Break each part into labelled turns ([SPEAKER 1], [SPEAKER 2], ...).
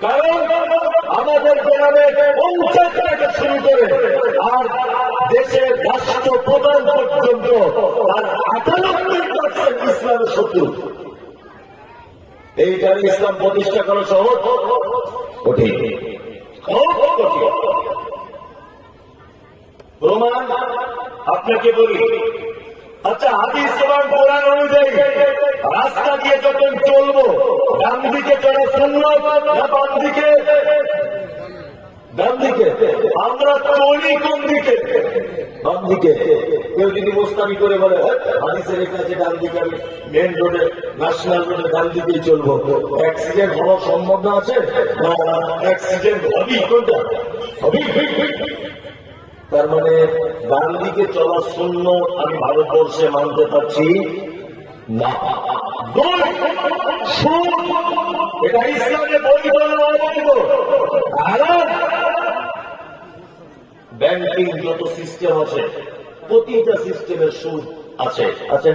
[SPEAKER 1] কারণ আমাদের গ্রামে পঞ্চায়েত থেকে শুরু করে আর দেশের রাষ্ট্রপ্রধান পর্যন্ত তার 98% ইসলামের শত্রু। এইখানে ইসলাম প্রতিষ্ঠা করা সহজ কঠিন, খুব কঠিন। প্রমাণ আপনাকে বলি। আচ্ছা, হাদিস এবং কোরআন অনুযায়ী রাস্তা দিয়ে যখন চলবো, ডান দিকে চলা সুন্নাত না বাম দিকে? ডান দিকে। আমরা চলি কোন দিকে? বাম দিকে। কেউ যদি মোস্তানি করে বলে হাদিসে লেখা আছে ডান দিকে, আমি মেন রোডে ন্যাশনাল রোডে ডান দিকেই চলবো, অ্যাক্সিডেন্ট হওয়ার সম্ভাবনা আছে না? অ্যাক্সিডেন্ট হবি কোনটা? হবি। তার মানে ডান দিকে চলা শূন্য আমি ভারতবর্ষে মানতে পারছি না। এটা ইসলামে বৈধ না অবৈধ? ব্যাংকিং যত সিস্টেম আছে প্রতিটা সিস্টেমের সুদ আছে, আছে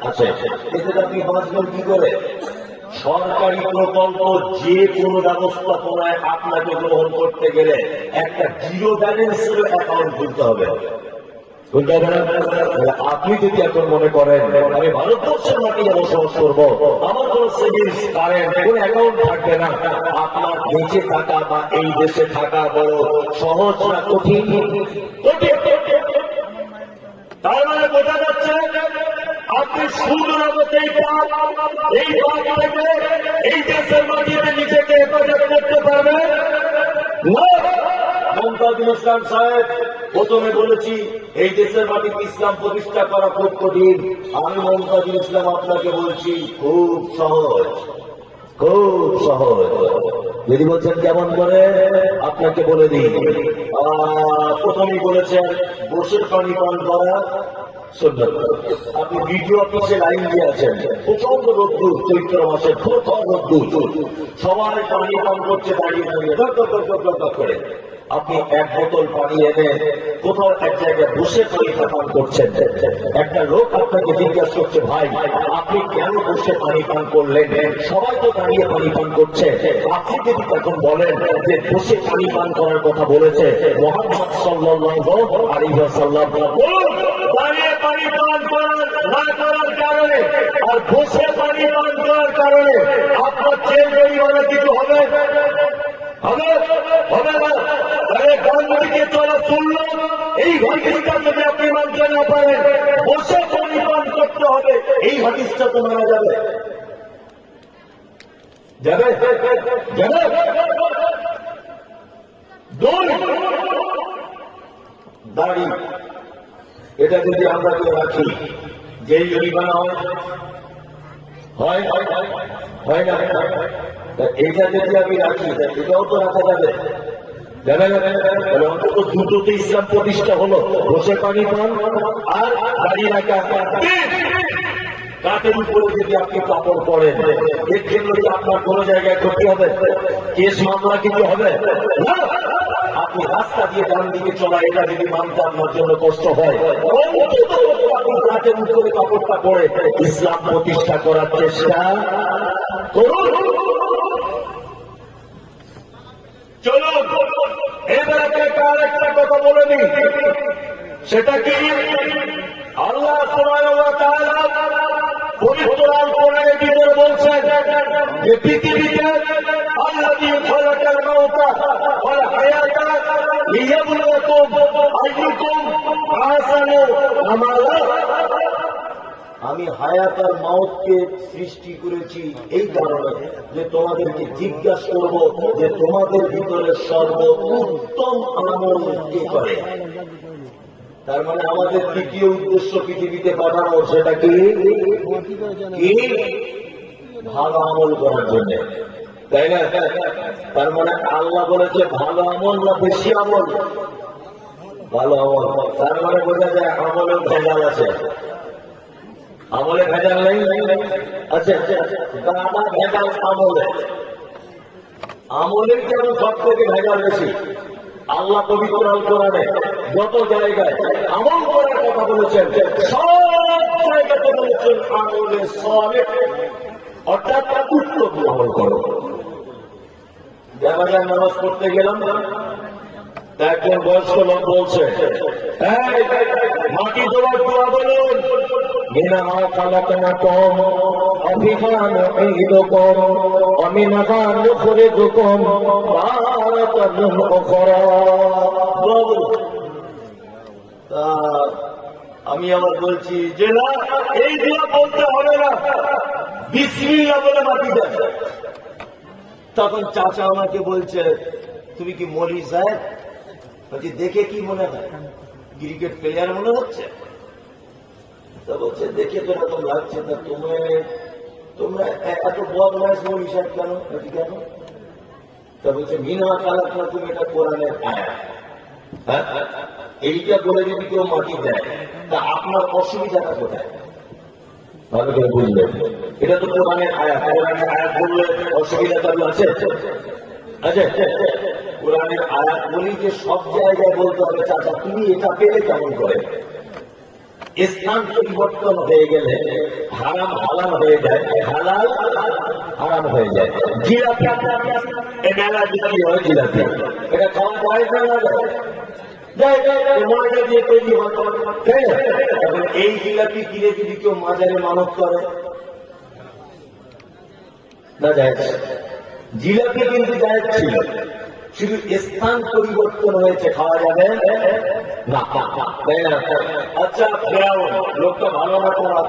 [SPEAKER 1] আছে। এতে আপনি বাঁচবেন কি করে? সরকারি প্রকল্প যে কোনো ব্যবস্থাপনায় আপনাকে গ্রহণ করতে গেলে একটা জিরো ব্যালেন্সের অ্যাকাউন্ট খুলতে হবে। আপনি যদি এখন মনে করেন আমি ভারতবর্ষের মাটিতে বসবাস করবো, আমার কোন সেভিংস কারেন্ট কোন অ্যাকাউন্ট থাকবে না, আপনার বেঁচে থাকা বা এই দেশে থাকা বড় সহজ না কঠিন? তার মানে বোঝা যাচ্ছে আপনি শুধুমাত্র এই পাপ থেকে এই দেশের মাটিতে নিজেকে হেফাজত করতে পারবেন না। মমতাজুল ইসলাম সাহেব প্রথমে বলেছি এই দেশের মাটিতে ইসলাম প্রতিষ্ঠা করা খুব কঠিন। আমি মমতাজুল ইসলাম আপনাকে বলছি খুব সহজ, খুব সহজ। যদি বলছেন কেমন করে, আপনাকে বলে দিই। প্রথমেই বলেছেন বসের পানি পান করা সুন্নাত। আপনি ভিডিও অফিসে লাইন দিয়ে আছেন, প্রচন্ড রোদ্দুর, চৈত্র মাসে প্রথম রোদ্দুর, সবাই পানি পান করছে দাঁড়িয়ে দাঁড়িয়ে করে। আপনি এক বোতল পানি এনে কোথাও এক জায়গায় বসে পানি পান করছেন। একটা লোক আপনাকে জিজ্ঞাসা করছে, ভাই আপনি কেন বসে পানি পান করলেন? সবাই তো দাঁড়িয়ে পানি পান করছে। আপনি যদি তখন বলেন যে বসে পানি পান করার কথা বলেছে মুহাম্মদ সাল্লাল্লাহু আলাইহি ওয়াসাল্লাম, দাঁড়িয়ে পানি পান না করার কারণে আর বসে পানি পান করার কারণে আপনার চেয়ে পরিমাণে কিছু হবে? হবে না। ডান দিকে চলা শুনল এই হাদিসটা যদি আপনি মানতে না পারেন, বসে পানি পান করতে হবে, এই হাদিসটা তো মানা যাবে? যাবে যাবে। দাড়ি এটা যদি আমরা কেউ রাখি, যেই জরিমানা হয় হয় না? এটা যদি আমি রাখি এটাও তো রাখা যাবে? অন্তত দুটোতে ইসলাম প্রতিষ্ঠা হলো, বসে পানি পান আর দাঁড়িয়ে রাখা। কাঠের উপরে যদি আপনি কাপড় পরেন, এর জন্য কি আপনার কোন জায়গায় ক্ষতি হবে? কেস মামলা কিছু হবে না? আপনি রাস্তা দিয়ে ডান দিকে চলা এটা যদি মানতে আপনার জন্য কষ্ট হয়, আপনি কাঠের উপরে কাপড়টা পরে ইসলাম প্রতিষ্ঠা করার চেষ্টা করুন। চলুন এবার আপনাকে আরেকটা কথা বলে দিই, সেটা কি আল্লাহ সুবহানাহু ওয়া তাআলা পবিত্র আল কোরআনের ভিতরে বলছেন যে পৃথিবীতে আল্লাযী খালাকাল মাউতা ওয়াল হায়াতা লিয়াবলুয়াকুম আইয়ুকুম আহসানু আমালা। আমি হায়াত আর মাউতকে সৃষ্টি করেছি এই কারণে যে তোমাদেরকে জিজ্ঞাসা করব যে তোমাদের ভিতরে সর্বোত্তম আমল কে করে। তার মানে আমাদের দ্বিতীয় উদ্দেশ্য পৃথিবীতে পাঠানো, সেটা কি? ভালো আমল করার জন্য, তাই না? তার মানে আল্লাহ বলেছে ভালো আমল না বেশি আমল? ভালো আমল। তার মানে বোঝা যায় আমলের ভেজাল আছে। আমলে ভেজাল নেই? আচ্ছা, দাদা ভেজাল আমলে, আমলের যেমন সব থেকে ভেজাল বেশি। আল্লাহ পবিত্র আল কোরআনে যত জায়গায় আমল করার কথা বলেছেন, সব জায়গাতে বলেছেন আমলে সালেহ, অর্থাৎ উত্তম আমল করো। বাজার নামাজ পড়তে গেলাম, একজন বয়স্ক লোক বলছে, মাটি দেওয়ার দোয়া বলুন, মিনাহা খালাকনাকুম ওয়া ফিহা নুঈদুকুম ওয়া মিনহা নুখরিজুকুম তারাতান উখরা। আমি আবার বলছি যে না, এই দোয়া বলতে হবে না, বিসমিল্লাহ বলে মাটি দেন। তখন চাচা আমাকে বলছে, তুমি কি মলি সাহেব? বলছি দেখে কি মনে হয়, ক্রিকেট প্লেয়ার মনে হচ্ছে? তা বলছে দেখে তো এরকম লাগছে, তা তোমরা এত বদমাইশ মলি সাহেব কেন? কেন? তা বলছে মিনহা খালাকনাকুম, এটা কোরআনের আয়াত। হ্যাঁ, এইটা বলে যদি কেউ মাটি দেয় তা আপনার অসুবিধাটা কোথায়? ভালো করে বুঝলেন, এটা তো কোরআনের আয়াত। কোরআনের আয়াত বললে অসুবিধা কারণ আছে? আচ্ছা, কোরআনের আয়াত বলি যে সব জায়গায় বলতে হবে চাচা তুমি এটা পেলে কেমন করে? স্থান পরিবর্তন হয়ে গেলে হারাম হালাল হয়ে যায়, হালাল হারাম হয়ে যায়। জিলাপি, এই মেলা বিক্রি হয় জিলাপি, এটা খাওয়া যায় না? এই জিলাপি কিনে যদি কেউ মাজারে মানত করে না যায়? জিলাপি কিন্তু জায়েজ ছিল, শুধু স্থান পরিবর্তন হয়েছে, খাওয়া যাবে না। আচ্ছা, ফেরাউন লোকটা ভালো না তোমার?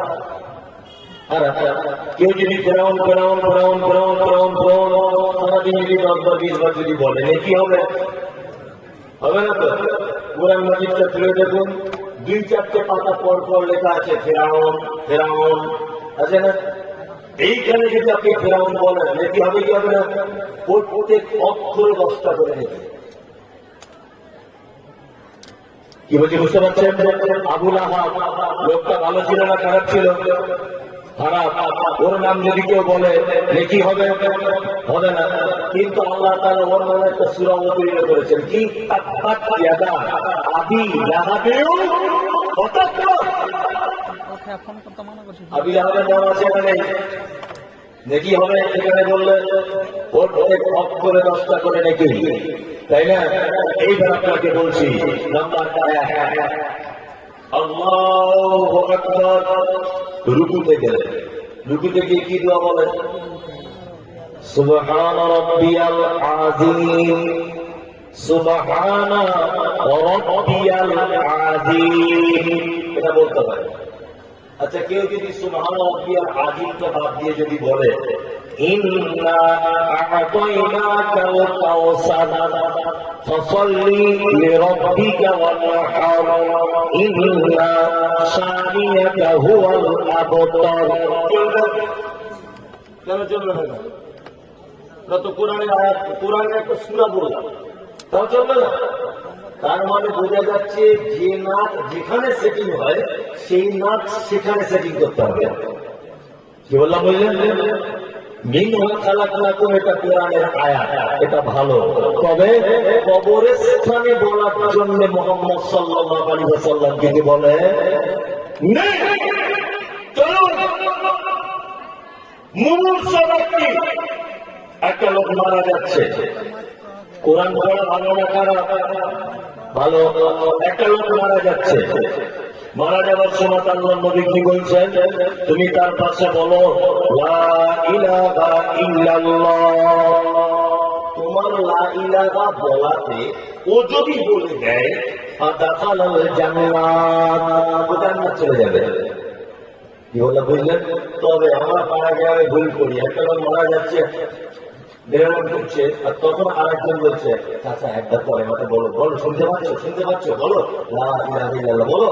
[SPEAKER 1] কেউ যদি ফেরাউন ফেরাউন ফেরাউন ফেরাউন ফেরাউন ফেরাউন সারাদিন যদি 10 বার 20 বার যদি বলে, কি হবে? হবে না তো। কোরআন মাজিদটা খুলে দেখুন, 2-4টে পাতা পর পর লেখা আছে ফেরাউন ফেরাউন, আছে না? এইখানে যদি আপনি ফেরাউন বলেন, কি হবে কি হবে না? প্রত্যেক অক্ষরে 10টা করে নেবে। কি বলছি বুঝতে পারছেন? আবুল আহাব লোকটা ভালো ছিল না খারাপ ছিল? খারাপ। ওর নাম যদি কেউ বলে কি হবে? হবে না। কিন্তু আল্লাহ তাআলা ওর নামে একটা সূরা অবতীর্ণ করেছেন, কি তাব্বাত ইয়াদা আবি লাহাবিন ওয়া তাব। আবি লাহাবের নাম আছে এখানে, নেকি হবে এখানে বললে ওর প্রত্যেক অক্ষরে 10টা করে নেকি, তাই না? এইবার আপনাকে বলছি নাম্বার 1, আল্লাহু আকবার। রুকুতে গেলে, রুকুতে গিয়ে কি দোয়া বলে? সুবহান রাব্বিয়াল আযীম, সুবহান রাব্বিয়াল আযীম, এটা বলতে পারে। আচ্ছা, কেউ যদি সুবহান রাব্বিয়াল আযীমটা বাদ দিয়ে যদি বলে ইন্না আ'তাইনাকাল কাউসার ফাসাল্লি লিরাব্বিকা ওয়ানহার ইন্না শানিয়াকা হুয়াল আবতার, কেন চলবে না? তো কোরআনের আয়াত, কোরআনের একটা সূরা বললাম, তাও চলবে না? তার মানে বোঝা যাচ্ছে যে নাচ যেখানে সেটিং হয় সেই নাচ সেখানে সেটিং করতে হবে। কি বললাম বুঝলেন? মিনহা খালাকনাকুম, এটা কোরআনের আয়াত, এটা ভালো। তবে কবরের স্থানে বলার জন্য মুহাম্মদ সাল্লাল্লাহু আলাইহি ওয়াসাল্লাম কি বলে? চলুন মুমূর্ষু ব্যক্তি, একটা লোক মারা যাচ্ছে, কোরআন পড়া ভালো না খারাপ? ভালো। একটা লোক মারা যাচ্ছে, মারা যাওয়ার সময় আল্লাহর নবী কি বলছেন? তুমি তার পাশে বলো লা ইলাহা ইল্লাল্লাহ। তোমার লা ইলাহা বলাতে ও যদি বলে দেয় ফাদাখালাল জান্নাত, ও জান্নাত চলে যাবে। কি বললা বুঝলেন? তবে আমরা পাড়া গ্রামে ভুল করি, একটা লোক মারা যাচ্ছে বেরোন করছে, আর তখন আরেকজন বলছে চাচা একবার পরে আমাকে বলো, বলো শুনতে পাচ্ছ, শুনতে পাচ্ছ, বলো লা ইলাহা ইল্লাল্লাহ, বলো।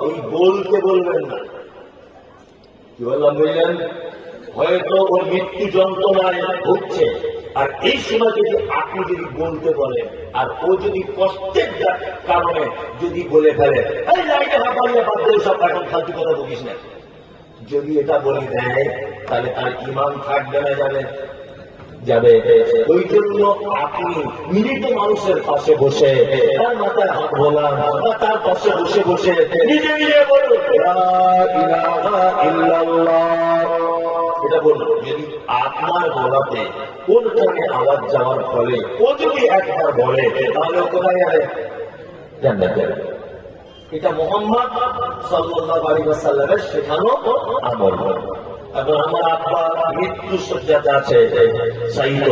[SPEAKER 1] এই বলতে বলবেন না। কি বললাম বুঝলেন? হয়তো ওর মৃত্যু যন্ত্রণায় ভুগছে, আর এই সময় যদি আপনি যদি বলতে বলেন আর ও যদি কষ্টের কারণে যদি বলে ফেলে এই লাইটে হাঁপালিয়ে বাদ দিয়ে সব এখন ফালতু কথা বলিস না, যদি এটা বলে দেয় তাহলে তার ঈমান থাকবে না, যাবে। ওই জন্য আপনি মৃত মানুষের পাশে বসে তার মাথায় হাত বোলান, বা তার পাশে বসে বসে নিজে নিজে বলুন লা ইলাহা ইল্লাল্লাহ, এটা বললো যদি আপনার গলাতে কোনখানে আওয়াজ যাওয়ার ফলে ও যদি একবার বলে তাহলে ও কোথায় যাবে? জান্নাত যাবে। এটা মুহাম্মদ সাল্লাল্লাহু আলাইহি ওয়াসাল্লামের শেখানো আমল। এখন আমার আব্বা মৃত্যু সজ্জাতে আছে, সাইদ,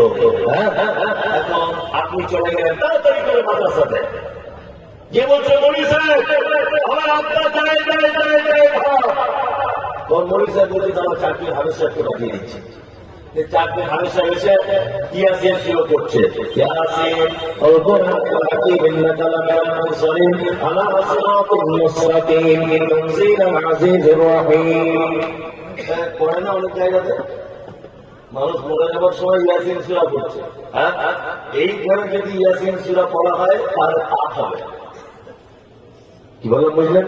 [SPEAKER 1] এখন আপনি চলে গেলেন তাড়াতাড়ি করে মাদ্রাসাতে, যে বলছে মনি সাহেব আমার আব্বা যায় যায় যায় যায়, তোর মনি সাহেব বলছে আমার চাকরি হাবিব সাহেবকে পাঠিয়ে দিচ্ছে। চাকরি হাবিব সাহেব এসে ইয়াসিন শুরু করছে, ইয়াসিন ওয়া কুরআনুল হাকীম ইন্নাকা লামিনাল মুরসালিন আলা সিরাতিল মুস্তাকিম তানজিলুল আজিজির রহিম। পড়ে না অনেক জায়গাতে মানুষ মরে যাবার সময় ইয়াসিন সূরা পড়ছে। এই ঘরে যদি ইয়াসিন সূরা পড়া হয় তাহলে পাপ হবে। কি বললাম বুঝলেন?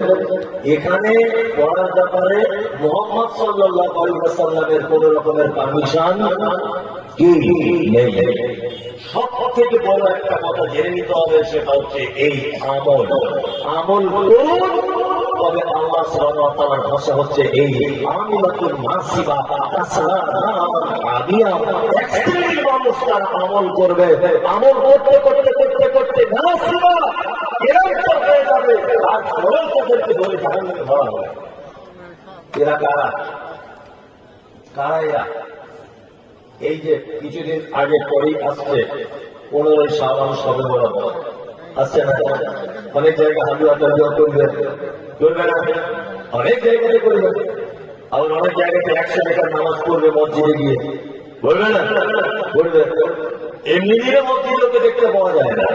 [SPEAKER 1] এখানে পড়ার ব্যাপারে মুহাম্মদ সাল্লাল্লাহু আলাইহি ওয়াসাল্লামের কোন রকমের পারমিশন কি নেই। সব থেকে বড় একটা কথা জেনে নিতে হবে, সেটা হচ্ছে এই আমল করুন, তবে আল্লাহ সুবহানাহু ওয়া তাআলার ভাষা হচ্ছে এই আমিলাতুন নাসিবা তাসলা আদিয়া। এক শ্রেণীর মানুষ তারা আমল করবে, আমল করতে করতে করতে করতে নাসিবা এরকম হয়ে যাবে আর ফলে তাদেরকে ধরে জাহান্নামে ভরা হবে। এরা কারা? এরা এই যে কিছুদিন আগে পরেই আসছে 15ই শাবান, শবে বরাত আসছে না? অনেক জায়গায় হালুয়া টালুয়া করবে, করবে না? অনেক জায়গাতে করবে। আবার অনেক জায়গাতে 100 টাকার নামাজ পড়বে মসজিদে গিয়ে, বলবে না? বলবে। এমনি দিনে মসজিদকে দেখতে পাওয়া যায় না।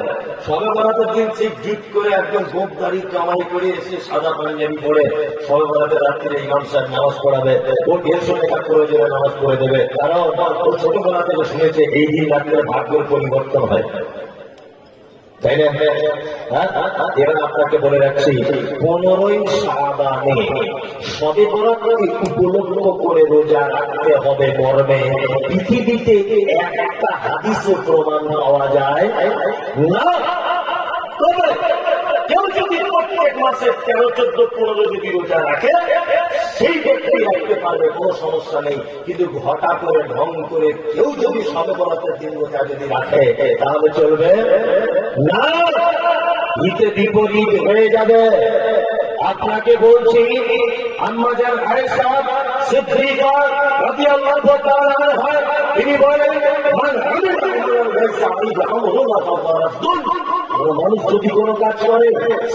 [SPEAKER 1] শবে বরাতের দিন ঠিক জিত করে একদম গোপ দাড়ি কামাই করে এসে সাদা পাঞ্জাবি পরে শবে বরাতের রাত্রিরে ইমাম সাহেব নামাজ পড়াবে, ও 150 টাকা প্রয়োজনে নামাজ পড়ে দেবে। কারণ ও ছোটবেলা থেকে শুনেছে এই দিন রাত্রে ভাগ্যের পরিবর্তন হয়, তাই না? এবার আপনাকে বলে রাখছি, 15ই শাবানে শবে বরাতকে উপলক্ষ করে রোজা রাখতে হবে মর্মে পৃথিবীতে একটা হাদিসও প্রমাণ পাওয়া যায় না। তবে কেউ যদি প্রত্যেক মাসে 13, 14, 15 যদি রোজা রাখে সেই ব্যক্তি রাখতে পারবে, কোনো সমস্যা নেই। কিন্তু হঠাৎ করে ঢং করে কেউ যদি শবে বরাতের দিন রোজা যদি রাখে তাহলে চলবে না, হিতে বিপরীত হয়ে যাবে। আপনাকে বলছি, আম্মাজান আয়েশা সিদ্দিকা রাদিয়াল্লাহু তাআলা আনহা তিনি বলেন, মান আমিলা আমরান লাইসা আলাইহি আমরুনা ফাহুয়া রাদ্দুন। মানুষ যদি কোনো কাজ করে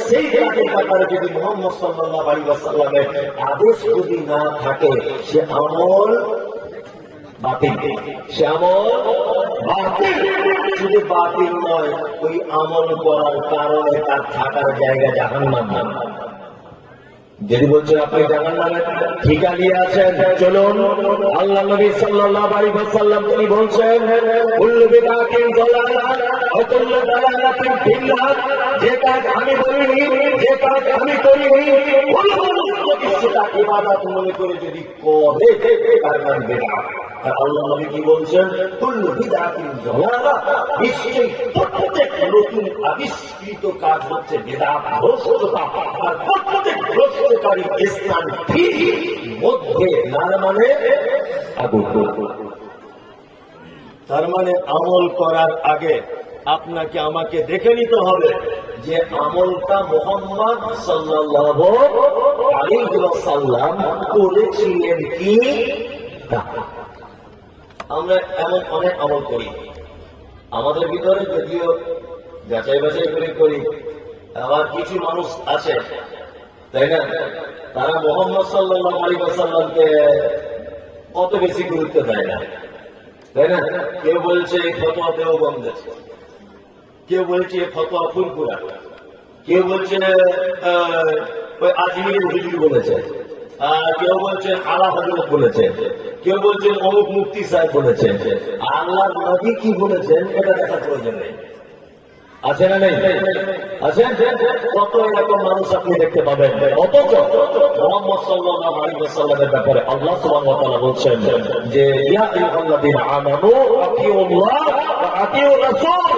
[SPEAKER 1] সেই কাজের ব্যাপারে যদি মুহাম্মদ সাল্লাল্লাহু আলাইহি ওয়াসাল্লামের আদেশ যদি না থাকে সে আমল বাতিল। সে আমল বাতিল। শুধু বাতিল নয়, ওই আমল করার কারণে তার থাকার জায়গা জাহান্নাম। যদি বলছেন আপনি জাহান্নামে ঠিকা নিয়ে আছেন, চলুন আল্লাহ নবী সাল্লাল্লাহু আলাইহি ওয়াসাল্লাম তিনি বলছেন, কুল্লু বিদআতিন দালালাহ ওয়া কুল্লু দালালাতিন ফিন্নার। যে কাজ আমি বলিনি, যে কাজ আমি করিনি, ওই মানুষ যদি সেটা ইবাদত মনে করে যদি করে তার নাম বিদআত। আল্লাহ নবী কি বলছেন? কুল্লু বিদআতিন দালালাহ, নিশ্চয়ই প্রত্যেক নতুন আবিষ্কৃত কাজ হচ্ছে বিদআত, ভ্রষ্টতা। আর প্রত্যেক ভ্রষ্টকারী স্থান ঠিক মধ্যে, নার মানে আগুন। তার মানে আমল করার আগে আপনাকে আমাকে দেখে নিতে হবে যে আমলটা মুহাম্মদ সাল্লাল্লাহু আলাইহি ওয়াসাল্লাম করেছিলেন কি না। আমরা এমন অনেক আমল করি আমাদের ভিতরে, যদিও যাচাই বাছাই করে করি। আবার কিছু মানুষ আছে, তাই না, তারা মুহাম্মদ সাল্লাল্লাহু আলাইহি ওয়াসাল্লামকে অত বেশি গুরুত্ব দেয় না, তাই না? কেউ বলছে এই ফতোয়া দেওবন্দ, কেউ বলছে ফতোয়া ফুরফুরা, কেউ বলছে ওই আজমিরের হুজুর বলেছে, কেউ বলছেন আলা হযরত বলেছে, কেউ বলছেন অমুক মুফতি সাহেব বলেছে। আল্লাহর নবী কি বলেছেন এটা দেখার প্রয়োজন নেই। আছে না নেই? আছে। কত এরকম মানুষ আপনি দেখতে পাবেন, অথচ মুহাম্মদ সাল্লাল্লাহু আলাইহি ওয়াসাল্লামের ব্যাপারে আল্লাহ সুবহানাহু ওয়া তাআলা বলছেন যে ইয়া আইয়ুহাল্লাযীনা আমানু আতিউল্লাহ ওয়া আতিউর রাসূল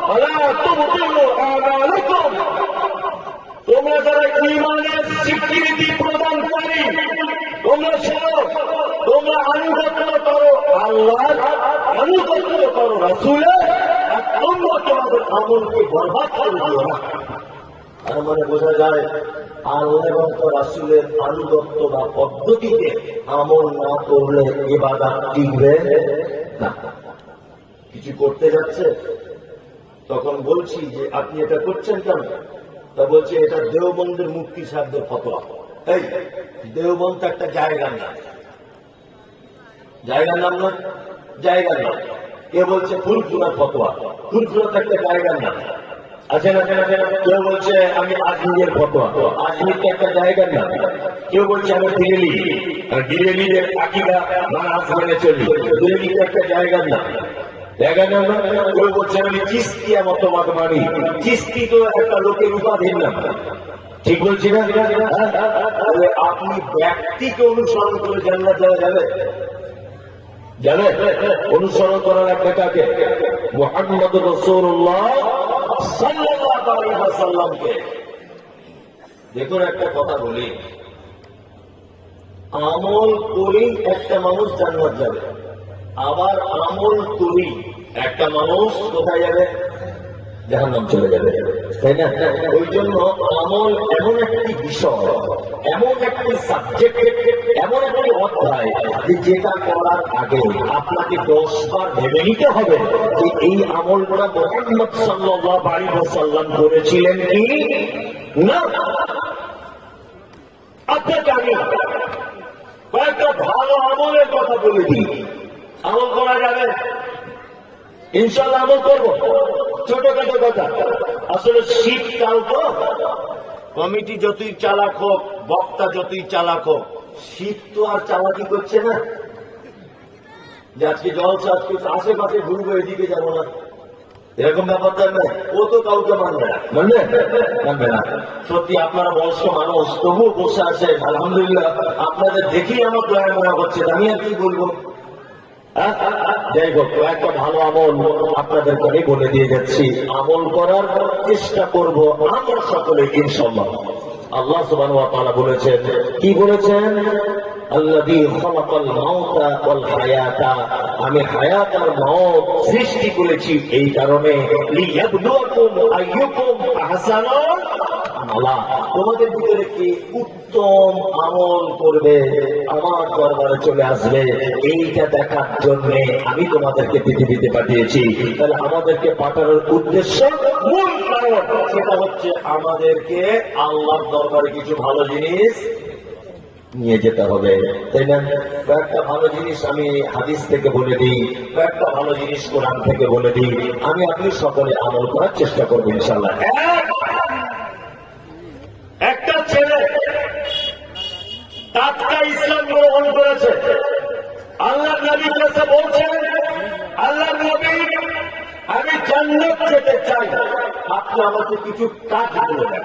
[SPEAKER 1] ওয়া লা তুবতিলু আমালাকুম। তোমরা যারা ঈমানের স্বীকৃতি প্রদানকারী, তোমরা শোনো, তোমরা আনুগত্য করো আল্লাহর, আনুগত্য করো রাসূলের, আর তোমরা তোমাদের আমলকে বরবাদ করে দিও না। তার মানে বোঝা যায় আল্লাহ এবং রাসূলের আনুগত্য বা পদ্ধতিতে আমল না করলে ইবাদত টিকবে না। কিছু করতে যাচ্ছে, তখন বলছি যে আপনি এটা করছেন কেন? তা বলছে এটা দেওবন্দের মুফতি সাহেবদের ফতোয়া। এই দেওবন্দ একটা জায়গার নাম, জায়গার নাম না, জায়গার নাম। কে বলছে ফুলফুলার ফতোয়া, ফুলফুলা একটা জায়গার নাম আছে না? কেউ বলছে আমি আজমিরের ফতোয়া, আজমির একটা জায়গার নাম। কেউ বলছে আমি দিল্লি, দিল্লির আকিদা মানহাজ মেনে চলি, দিল্লি একটা জায়গার নাম, জায়গার নাম। কেউ বলছে আমি চিস্তিয়া মতবাদ মানি, চিস্তি তো একটা লোকের উপাধির নাম। ঠিক বলছি না? আপনি ব্যক্তিকে অনুসরণ করে জান্নাত যাওয়া যাবে? যাবে? অনুসরণ করার একটা কাকে? মুহাম্মদ রাসূলুল্লাহ সাল্লাল্লাহু আলাইহি ওয়াসাল্লামকে। দেখুন একটা কথা বলি, আমল করি একটা মানুষ জান্নাত যাবে, আবার আমল করি একটা মানুষ কোথায় যাবে? জাহান্নাম চলে যাবে, তাই না? ওই জন্য আমল এমন একটি বিষয়, এমন একটি সাবজেক্ট, এমন একটি অধ্যায় যেটা করার আগে আপনাকে 10 বার ভেবে নিতে হবে যে এই আমলটা মুহাম্মদ সাল্লাল্লাহু আলাইহি ওয়াসাল্লাম করেছিলেন কি না। আপনাকে আমি কয়েকটা ভালো আমলের কথা বলে দিই। আমল করা যাবে, ইনশাআল্লাহ আমল করবো। ছোটখাটো কথা, আসলে শীতকাল তো, কমিটি যতই চালাক হোক, বক্তা যতই চালাক হোক, শীত তো আর চালাকি করছে না যে আজকে জলসা, আজকে আশেপাশে ঘুরবো, এদিকে যাবো না, এরকম ব্যাপারটা নেই। ও তো কাউকে মানবে না, মানবে না। সত্যি আপনারা বয়স্ক মানুষ, তবুও বসে আছেন, আলহামদুলিল্লাহ। আপনাদের দেখেই আমার দয়া মনে হচ্ছে, আমি আর কি বলবো। যাই হোক, একটা ভালো আমল আপনাদেরকে আমি বলে দিয়ে যাচ্ছি, আমল করার চেষ্টা করব আমরা সকলে ইনশাআল্লাহ। আল্লাহ সুবহানাহু ওয়া তাআলা বলেছেন, কি বলেছেন? আল্লাযী খালাকাল মাউতা ওয়াল হায়াতা, আমি হায়াত আর মওত সৃষ্টি করেছি এই কারণে, লিয়াবলুয়াকুম আইয়ুকুম আহসানু আমালা, তোমাদের ভিতরে কি উত্তম আমল করবে, আমার দরবারে চলে আসবে, এইটা দেখার জন্য আমি তোমাদেরকে পৃথিবীতে পাঠিয়েছি। তাহলে আমাদেরকে পাঠানোর উদ্দেশ্য, মূল কারণ সেটা হচ্ছে আমাদেরকে আল্লাহর দরবারে কিছু ভালো জিনিস নিয়ে যেতে হবে, তাই না? কয়েকটা ভালো জিনিস আমি হাদিস থেকে বলে দিই, কয়েকটা ভালো জিনিস কোরআন থেকে বলে দিই, আমি আপনি সকলে আমল করার চেষ্টা করবো ইনশাআল্লাহ। একটা ছেলে টাটকা ইসলাম গ্রহণ করেছে, আল্লাহর নবীর কাছে বলছেন, আল্লাহর নবী আমি জান্নাত যেতে চাই, আপনি আমাকে কিছু কাজ বলে দেন।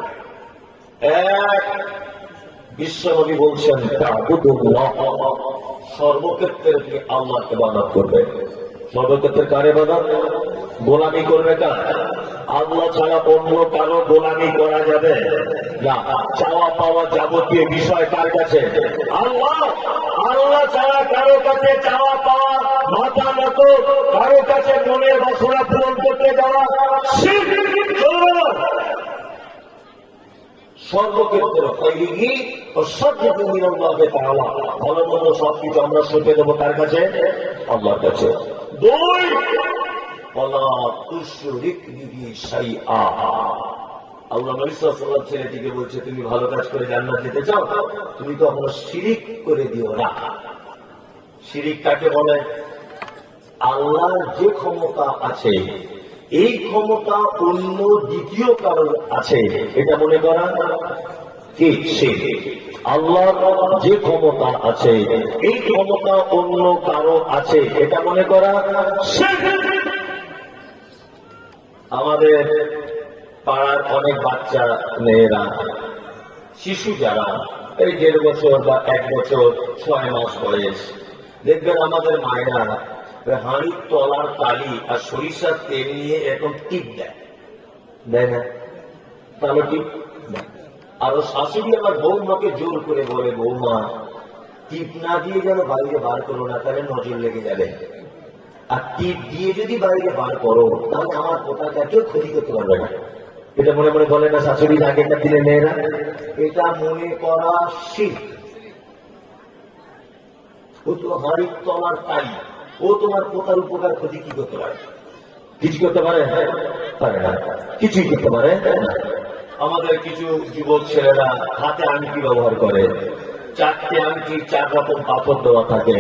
[SPEAKER 1] এক, বিশ্বনবী বলছেন তা'বুদুল্লাহ, সর্বক্ষেত্রে তুমি আল্লাহকে ইবাদত করবে। সর্বক্ষেত্রে কার ইবাদত? গোলামি করবে কার? আল্লাহ ছাড়া অন্য কারো গোলামি করা যাবে না। চাওয়া পাওয়া যাবতীয় বিষয় কার কাছে? আল্লাহ। আল্লাহ ছাড়া কারো কাছে চাওয়া পাওয়া, মাথা নত, কারো কাছে মনের বাসনা পূরণ করতে যাওয়া শিরক। সর্বক্ষেত্রে ভালো মন্দ সবকিছু আমরা সঁপে দেবো কার কাছে? আল্লাহর কাছে। দুই, আল্লাহ নবী সাল্লাল্লাহু আলাইহি ওয়াসাল্লাম ছেলেটিকে বলছে, তুমি ভালো কাজ করে জান্নাত যেতে চাও, তুমি তো আমরা শিরিক করে দিও না। শিরিক কাকে বলে? আল্লাহর যে ক্ষমতা আছে, এই ক্ষমতা অন্য দ্বিতীয় কারণ আছে, এটা মনে করা কি শিরক। আল্লাহর যে ক্ষমতা আছে, এই ক্ষমতা অন্য কারো আছে, এটা মনে করা শিরক। আমাদের পাড়ার অনেক বাচ্চা মেয়েরা, শিশু যারা এই 1.5 বছর বা 1 বছর 6 মাস বয়স, দেখবেন আমাদের মায়েরা হাঁড়ির তলার কালি আর সরিষার তেল নিয়ে এখন টিপ দেয়, দেয় না? তাহলে টিপ, আর শাশুড়ি আমার বৌমাকে জোর করে বলে, বৌমা
[SPEAKER 2] টিপ না দিয়ে যেন বাইরে বার করো না, তাহলে নজর লেগে যাবে। আর টিপ দিয়ে যদি বাইরে বার করো তাহলে আমার পোতাটা কেউ ক্ষতি করতে পারবে না।
[SPEAKER 1] এটা মনে মনে বলে না শাশুড়ির আগেকার দিনে মেয়েরা?
[SPEAKER 2] এটা মনে করা শিখ। ও তো হাড়ির তলার তাই, ও তোমার পোতার উপকার ক্ষতি কি করতে পারে?
[SPEAKER 1] কিছু করতে পারে? পারে না, কিছুই করতে পারে না।
[SPEAKER 2] আমাদের কিছু যুবক ছেলেরা হাতে আংটি ব্যবহার করে, 4টে আংটির 4 রকম পাথর দেওয়া থাকে,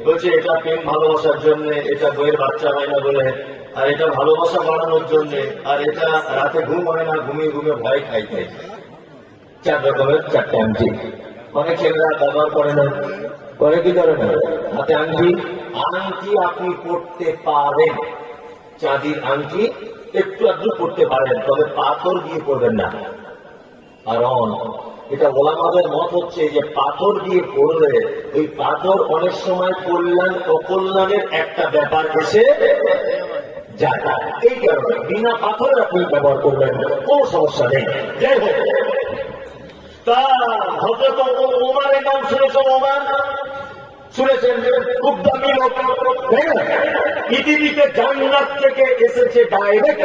[SPEAKER 2] বলছে এটা প্রেম ভালোবাসার জন্য, এটা বইয়ের বাচ্চা হয় না বলে, আর এটা ভালোবাসা বাড়ানোর জন্য, আর এটা রাতে ঘুম হয় না, ঘুমিয়ে ঘুমিয়ে ভয় খাইতে।
[SPEAKER 1] 4 রকমের 4টে আংটি
[SPEAKER 2] অনেক ছেলেরা ব্যবহার করে না।
[SPEAKER 1] করে কি করে না? হাতে আংটি
[SPEAKER 2] আংটি আপনি পড়তে পারেন, চাঁদির আংটি একটু আধটু পড়তে পারেন, তবে পাথর দিয়ে পড়বেন না। কারণ এটা ওলামাদের মত হচ্ছে যে পাথর দিয়ে পড়লে ওই পাথর অনেক সময় কল্যাণ অকল্যাণের একটা ব্যাপার এসে যায়। এই কারণে বিনা পাথরের আপনি ব্যবহার করবেন, কোনো সমস্যা নেই। যাই হোক, তা হজরত ওমরের নাম শুনেছেন? ওমর শুনেছেন? খুব দামি লোক, তাই না? পৃথিবীতে জান্নাত থেকে এসেছে ডাইরেক্ট,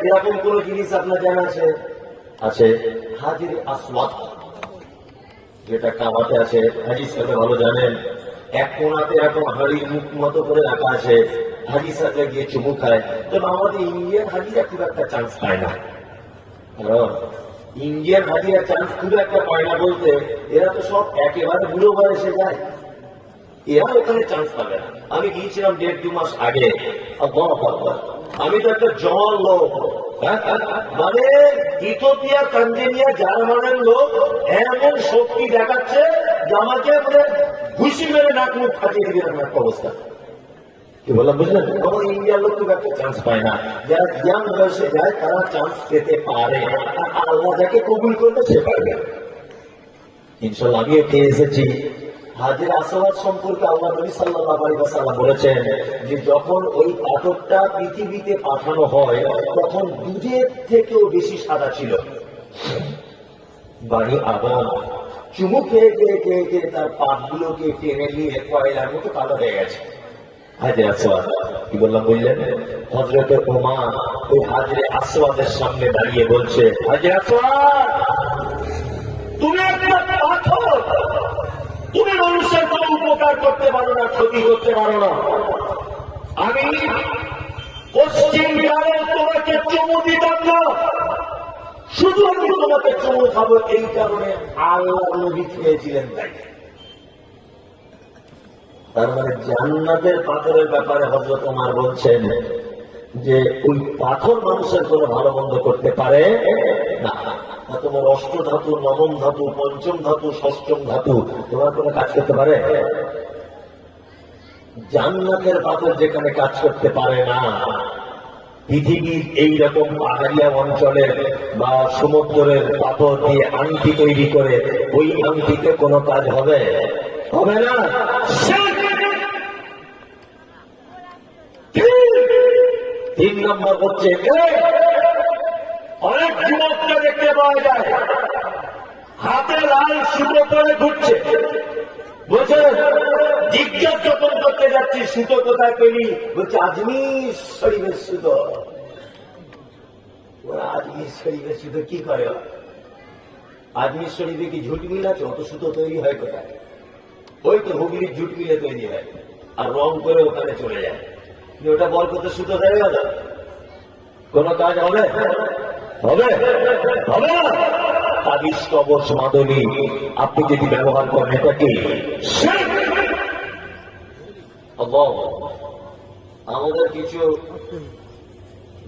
[SPEAKER 2] এরকম কোন জিনিস আপনার জানা আছে? আছে হাজির আসওয়াদ, যেটা কাবাতে আছে। হাজির সাথে ভালো জানেন, এক কোনাতে এরকম হাড়ির মুখ মতো করে রাখা আছে, হাজির সাথে গিয়ে চুমু খায়। তবে আমাদের ইন্ডিয়ান হাজিরা খুব একটা চান্স পায় না। কারণ ইন্ডিয়ান হাজিরা চান্স খুব একটা পায় না বলতে, এরা তো সব একেবারে বুড়ো বয়সে যায়, এরা ওখানে চান্স পাবে না। আমি গিয়েছিলাম 1.5-2 মাস আগে, আমি তো একটা জওয়ান লোক, মানে ইথিওপিয়া, তানজানিয়া, জার্মানের লোক এমন শক্তি দেখাচ্ছে যে আমাকে মানে ঘুষি মেরে নাক মুখ ফাটিয়ে দিবে এরকম একটা অবস্থা।
[SPEAKER 1] কি বললাম বুঝলেন?
[SPEAKER 2] আমার ইন্ডিয়ার লোক খুব একটা চান্স পায় না। যারা ইয়াং বয়সে যায় তারা চান্স পেতে পারে, আর আল্লাহ যাকে কবুল করবে সে পারবে।
[SPEAKER 1] ইনশাল্লাহ আমিও পেয়ে এসেছি।
[SPEAKER 2] হাজির আসওয়াদ সম্পর্কে আল্লাহ নবী সাল্লাল্লাহু আলাইহি ওয়াসাল্লাম বলেছেন যে যখন ওই পাথরটা পৃথিবীতে পাঠানো হয় তখন দুধের থেকেও বেশি সাদা ছিল। বানি আদম চুমু খেয়ে খেয়ে খেয়ে খেয়ে তার পাপগুলোকে টেনে নিয়ে কয়লার মতো কালো হয়ে গেছে।
[SPEAKER 1] হাজির আসওয়াদ, কি বললাম বুঝলেন? হযরত ওমর ওই হাজির আসওয়াদের সামনে দাঁড়িয়ে বলছে, হাজির আসওয়াদ,
[SPEAKER 2] তুমি একটা পাথর, তুমি মানুষের কোনো উপকার করতে পারো না, ক্ষতি করতে পারো না। আমি পশ্চিমকালে তোমাকে চুমু দিতাম না, শুধু আমি তোমাকে চুমু খাবো, এই কারণে আল্লাহ নবী খেয়েছিলেন। তাই তার মানে জান্নাতের পাথরের ব্যাপারে হযরত ওমর বলছেন যে ওই পাথর মানুষের কোনো ভালো মন্দ করতে পারে না। তোমার অষ্ট ধাতু, নবম ধাতু, পঞ্চম ধাতু, ষষ্ঠম ধাতু তোমার কোনো কাজ করতে পারে? জান্নাতের পাথর যেখানে কাজ করতে পারে না, পৃথিবীর এইরকম পাহাড়িয়া অঞ্চলের বা সমুদ্রের পাথর দিয়ে আংটি তৈরি করে ওই আংটিতে কোনো কাজ হবে? হবে না। 3 নম্বর হচ্ছে অনেক যুবককে দেখতে পাওয়া যায় হাতে লাল সুতো পরে ঘুরছে, বলছে জিজ্ঞাসা যখন করতে যাচ্ছি সুতো কোথায় পেলি, বলছে আজমির শরীফের সুতো। ওরা আজমির শরীফের সুতো কি করে? আজমির শরীফে কি ঝুট মিল আছে? অত সুতো তৈরি হয় কোথায়? ওই তো হুগলির ঝুট মিলে তৈরি হয়, আর রং করে ওখানে চলে যায়। ওটা বল কত সুতো হয়ে গেল, কোন কাজ হবে? হবে হবে না। তাবিজ কবচ মাদনী আপনি যদি ব্যবহার করেন এটা কি? আমাদের কিছু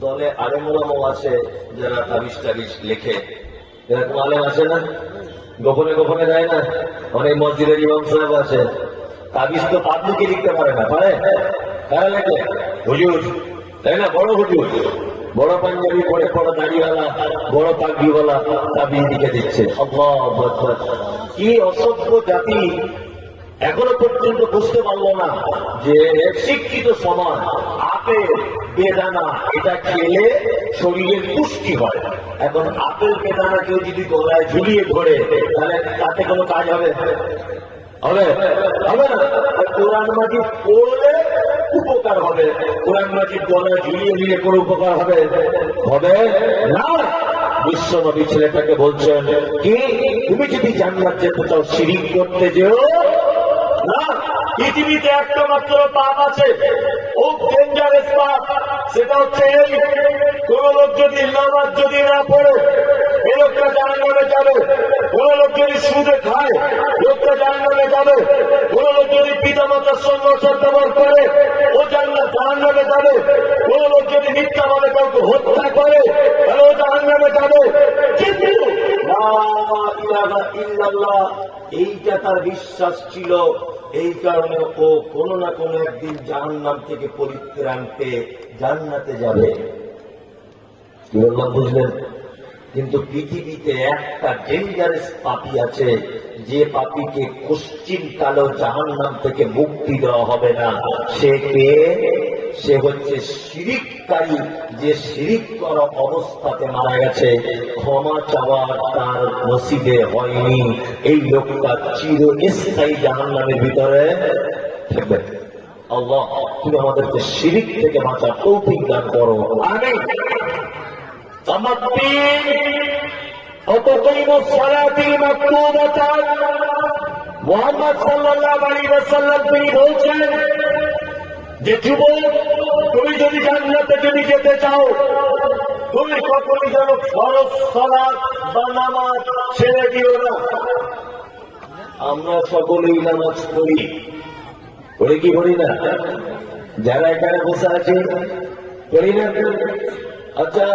[SPEAKER 2] দলে আলেম ওলামাও আছে যারা তাবিজ টাবিজ লেখে, এরকম আলেম আছে না? গোপনে গোপনে দেয় না? অনেক মসজিদের ইমাম সাহেব আছে, তাবিজ তো পাবলিকে লিখতে পারে না, পারে? কারা লেখে? হুজুর, তাই না? বড় হুজুর, বড় পাঞ্জাবি পরে, বড় দাড়িওয়ালা, বড় পাগড়িওয়ালা তাবিজ লিখে দিচ্ছে। আল্লাহু আকবার! কি অসভ্য জাতি এখনো পর্যন্ত বুঝতে পারলো না যে শিক্ষিত সমাজ আপেল বেদানা এটা খেলে শরীরের পুষ্টি হয়। এখন আপেল বেদানা কেউ যদি গলায় ঝুলিয়ে ধরে তাহলে তাতে কোনো কাজ হবে? হবে হবে না? কোরআন মাজিদ পড়লে উপকার হবে, কোরআন মাজিদ গলায় ঝুলিয়ে নিয়ে কোনো উপকার হবে হবে না। বিশ্ব নবী ছেলেটাকে বলছেন কি, তুমি যদি জান্নাত যেতে চাও শিরিক করতে যেও
[SPEAKER 1] না। পৃথিবীতে একটা মাত্র পাপ আছে, খুব ডেঞ্জারাস পাপ, সেটা হচ্ছে এই, কোন লোক যদি নামাজ যদি না পড়ে এই লোকটা জাহান্নামে যাবে। কোন লোক যদি সুদে খায় লোকটা জাহান্নামে যাবে। কোন লোক যদি পিতামাতার সঙ্গে সদ্ব্যবহার করে ও জাহান্নামে যাবে। কোন লোক যদি মিথ্যা বলে কাউকে হত্যা করে তাহলে ও জাহান্নামে যাবে। কিন্তু
[SPEAKER 2] লা ইলাহা ইল্লাল্লাহ এইটা তার বিশ্বাস ছিল, এই কারণে ও কোনো না কোনো একদিন জাহান্নাম থেকে পরিত্রাণ পেয়ে জান্নাতে যাবে। কি বললাম বুঝলেন? কিন্তু পৃথিবীতে একটা ডেঞ্জারাস পাপী আছে, যে পাপীকে পশ্চিম কালেও জাহান্নাম থেকে মুক্তি দেওয়া হবে না। সে কে? সে হচ্ছে শিরিককারী, যে শিরিক করা অবস্থাতে মারা গেছে, ক্ষমা চাওয়ার তার নসিবে হয়নি। এই লোকটা চিরস্থায়ী জাহান্নামের ভিতরে থাকবে। আল্লাহ তুমি আমাদেরকে শিরিক থেকে বাঁচার তৌফিক দান করো, আমিন।
[SPEAKER 1] আমার দিন অতকিম সালাতিল মাকতুবাতান, মুহাম্মদ সাল্লাল্লাহু আলাইহি ওয়াসাল্লাম তিনি বলছেন যে যুবক, তুমি যদি জান্নাতে যদি যেতে চাও তুমি কখনই যেন ফরজ সালাত বা নামাজ ছেড়ে দিও না।
[SPEAKER 2] আমরা সকলেই নামাজ পড়ি, পড়ি কি পড়ি না? যারা এখানে বসে আছে পড়ি না? আচ্ছা,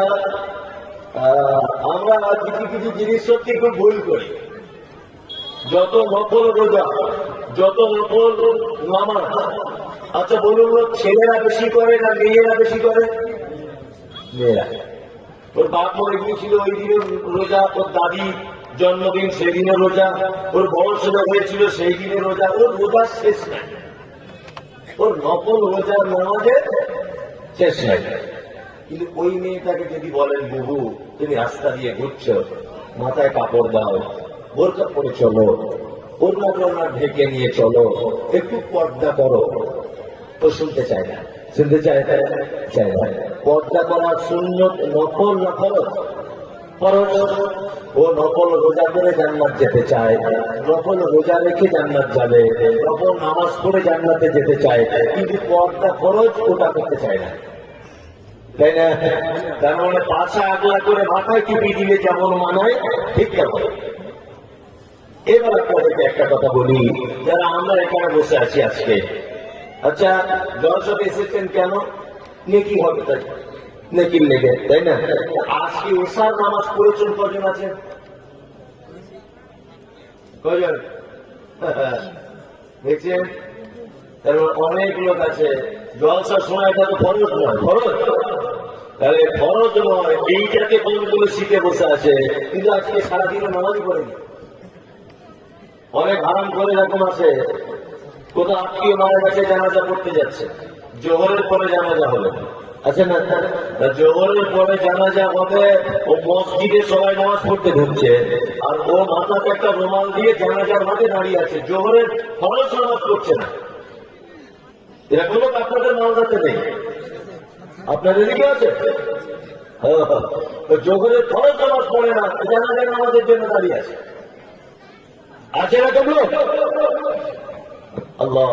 [SPEAKER 2] আমরা কিছু কিছু জিনিস সত্যি খুব ভুল করি। যত নফল রোজা, যত নফল নামাজ, আচ্ছা বলুন, ছেলেরা বেশি করে না মেয়েরা বেশি করে? মেয়েরা। ওর বাপ মরে গিয়েছিল ওই দিনে রোজা, ওর দাদি জন্মদিন সেদিনে রোজা, ওর বড় ছেলে হয়েছিল সেই দিনে রোজা, ওর রোজার শেষ নাই, ওর নফল রোজার নামাজের শেষ নাই। কিন্তু ওই মেয়েটাকে যদি বলেন, বুবু তুমি রাস্তা দিয়ে ঘুরছ, মাথায় কাপড় দাও, বোরকা পরে চলো, ওড়না ঢেকে নিয়ে চলো, একটু পর্দা করো, ও শুনতে চায় না, শুনতে চায় না। পর্দা করা সুন্নত, নফল না ফরজ? ফরজ। ও নফল রোজা করে জান্নাত যেতে চায়, নফল রোজা রেখে জান্নাত যাবে, নফল নামাজ পড়ে জান্নাতে যেতে চায়, কিন্তু পর্দা ফরজ ওটা করতে চায় না, তাই না? তার মানে পাশা আগলা করে মাথায় টুপি দিলে যেমন মানায় ঠিক তেমন। এবার আপনাদেরকে একটা কথা বলি, যারা আমরা এখানে বসে আছি আজকে, আচ্ছা জলসাতে এসেছেন কেন? নেকি হবে তাই, নেকির লেগে, তাই না? আজকে ঈশার নামাজ পড়েছেন কজন আছে? কজন? দেখছেন? তার অনেক লোক আছে। জলসার সময় এটা তো ফরজ নয়, ফরজ তাহলে ফরজ নয়, এইটাকে কোনগুলো শিখে বসে আছে, কিন্তু আজকে সারাদিনে নামাজই পড়েনি। অনেক হারাম করে এরকম আছে, কোথাও আত্মীয় মারা গেছে, জানাজা পড়তে যাচ্ছে, জোহরের পরে জানাজা হবে, আচ্ছা না? জোহরের পরে জানাজা হবে, ও মসজিদে সবাই নামাজ পড়তে ঢুকছে, আর ও মাথাতে একটা রুমাল দিয়ে জানাজার মাঠে দাঁড়িয়ে আছে, জোহরের ফরজ নামাজ পড়ছে না। এরকম লোক আপনাদের মালদাতে নেই? আপনাদের দিকে আছে? জোহরের ফরজ নামাজ পড়ে না, জানাজা নামাজের জন্য দাঁড়িয়ে আছে, আছে এরকম লোক? আল্লাহ,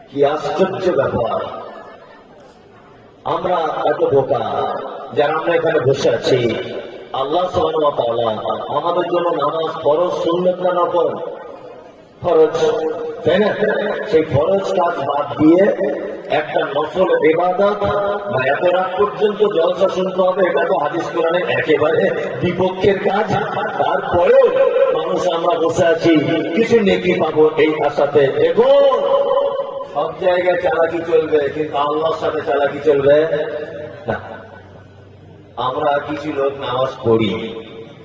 [SPEAKER 2] কি আশ্চর্য ব্যাপার! আমরা এত বোকা যারা আমরা এখানে বসে আছি। আল্লাহ সুবহানাহু ওয়া তাআলা আমাদের জন্য নামাজ ফরজ, সুন্নাত না নফল? ফরজ, তাই না? সেই ফরজ কাজ বাদ দিয়ে একটা নফল ইবাদত বা এত রাত পর্যন্ত জলসা শুনতে হবে, এটা তো হাদিস কোরআনে একেবারে বিপক্ষের কাজ। তারপরেও মানুষ আমরা বসে আছি, কিছু নেকি পাবো এই আশাতে। দেখুন, সব জায়গায় চালাকি চলবে, কিন্তু আল্লাহর সাথে চালাকি চলবে না। আমরা কিছু লোক নামাজ পড়ি,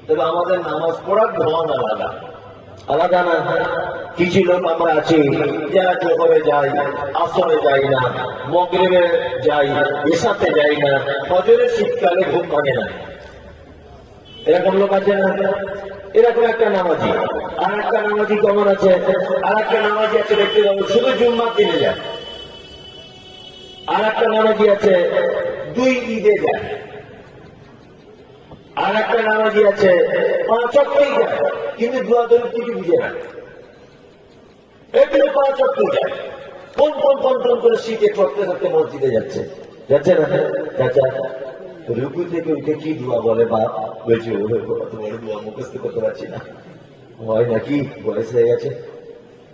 [SPEAKER 2] তবে আমাদের নামাজ পড়ার ধরন আলাদা, আলাদা না? কিছু লোক আমরা আছি যারা জোহরে যাই, আসরে যাই না, মাগরিবে যাই, ইশাতে যাই না, ফজরের শীতকালে ঘুম ভাঙে না। এরকম লোক আছে না? এরকম একটা নামাজি, আর একটা নামাজি কেমন আছে? আর একটা নামাজি আছে দেখতে যাবো শুধু জুম্মার দিনে যায়, আর একটা নামাজি আছে 2 ঈদে যায়, আর একটা নামাজি আছে 5 ওয়াক্তেই যায়, কিন্তু দোয়া দরুদ কিছু বুঝে না। এগুলো 5 ওয়াক্তেই যায়, কোন করে শীতে চড়তে চড়তে মসজিদে যাচ্ছে না? চাচা রুকু থেকে উঠে কি দোয়া বলে বাপ? বলছে তোমার দোয়া মুখস্থ করতে পারছি না। হয় নাকি? বয়স হয়ে গেছে।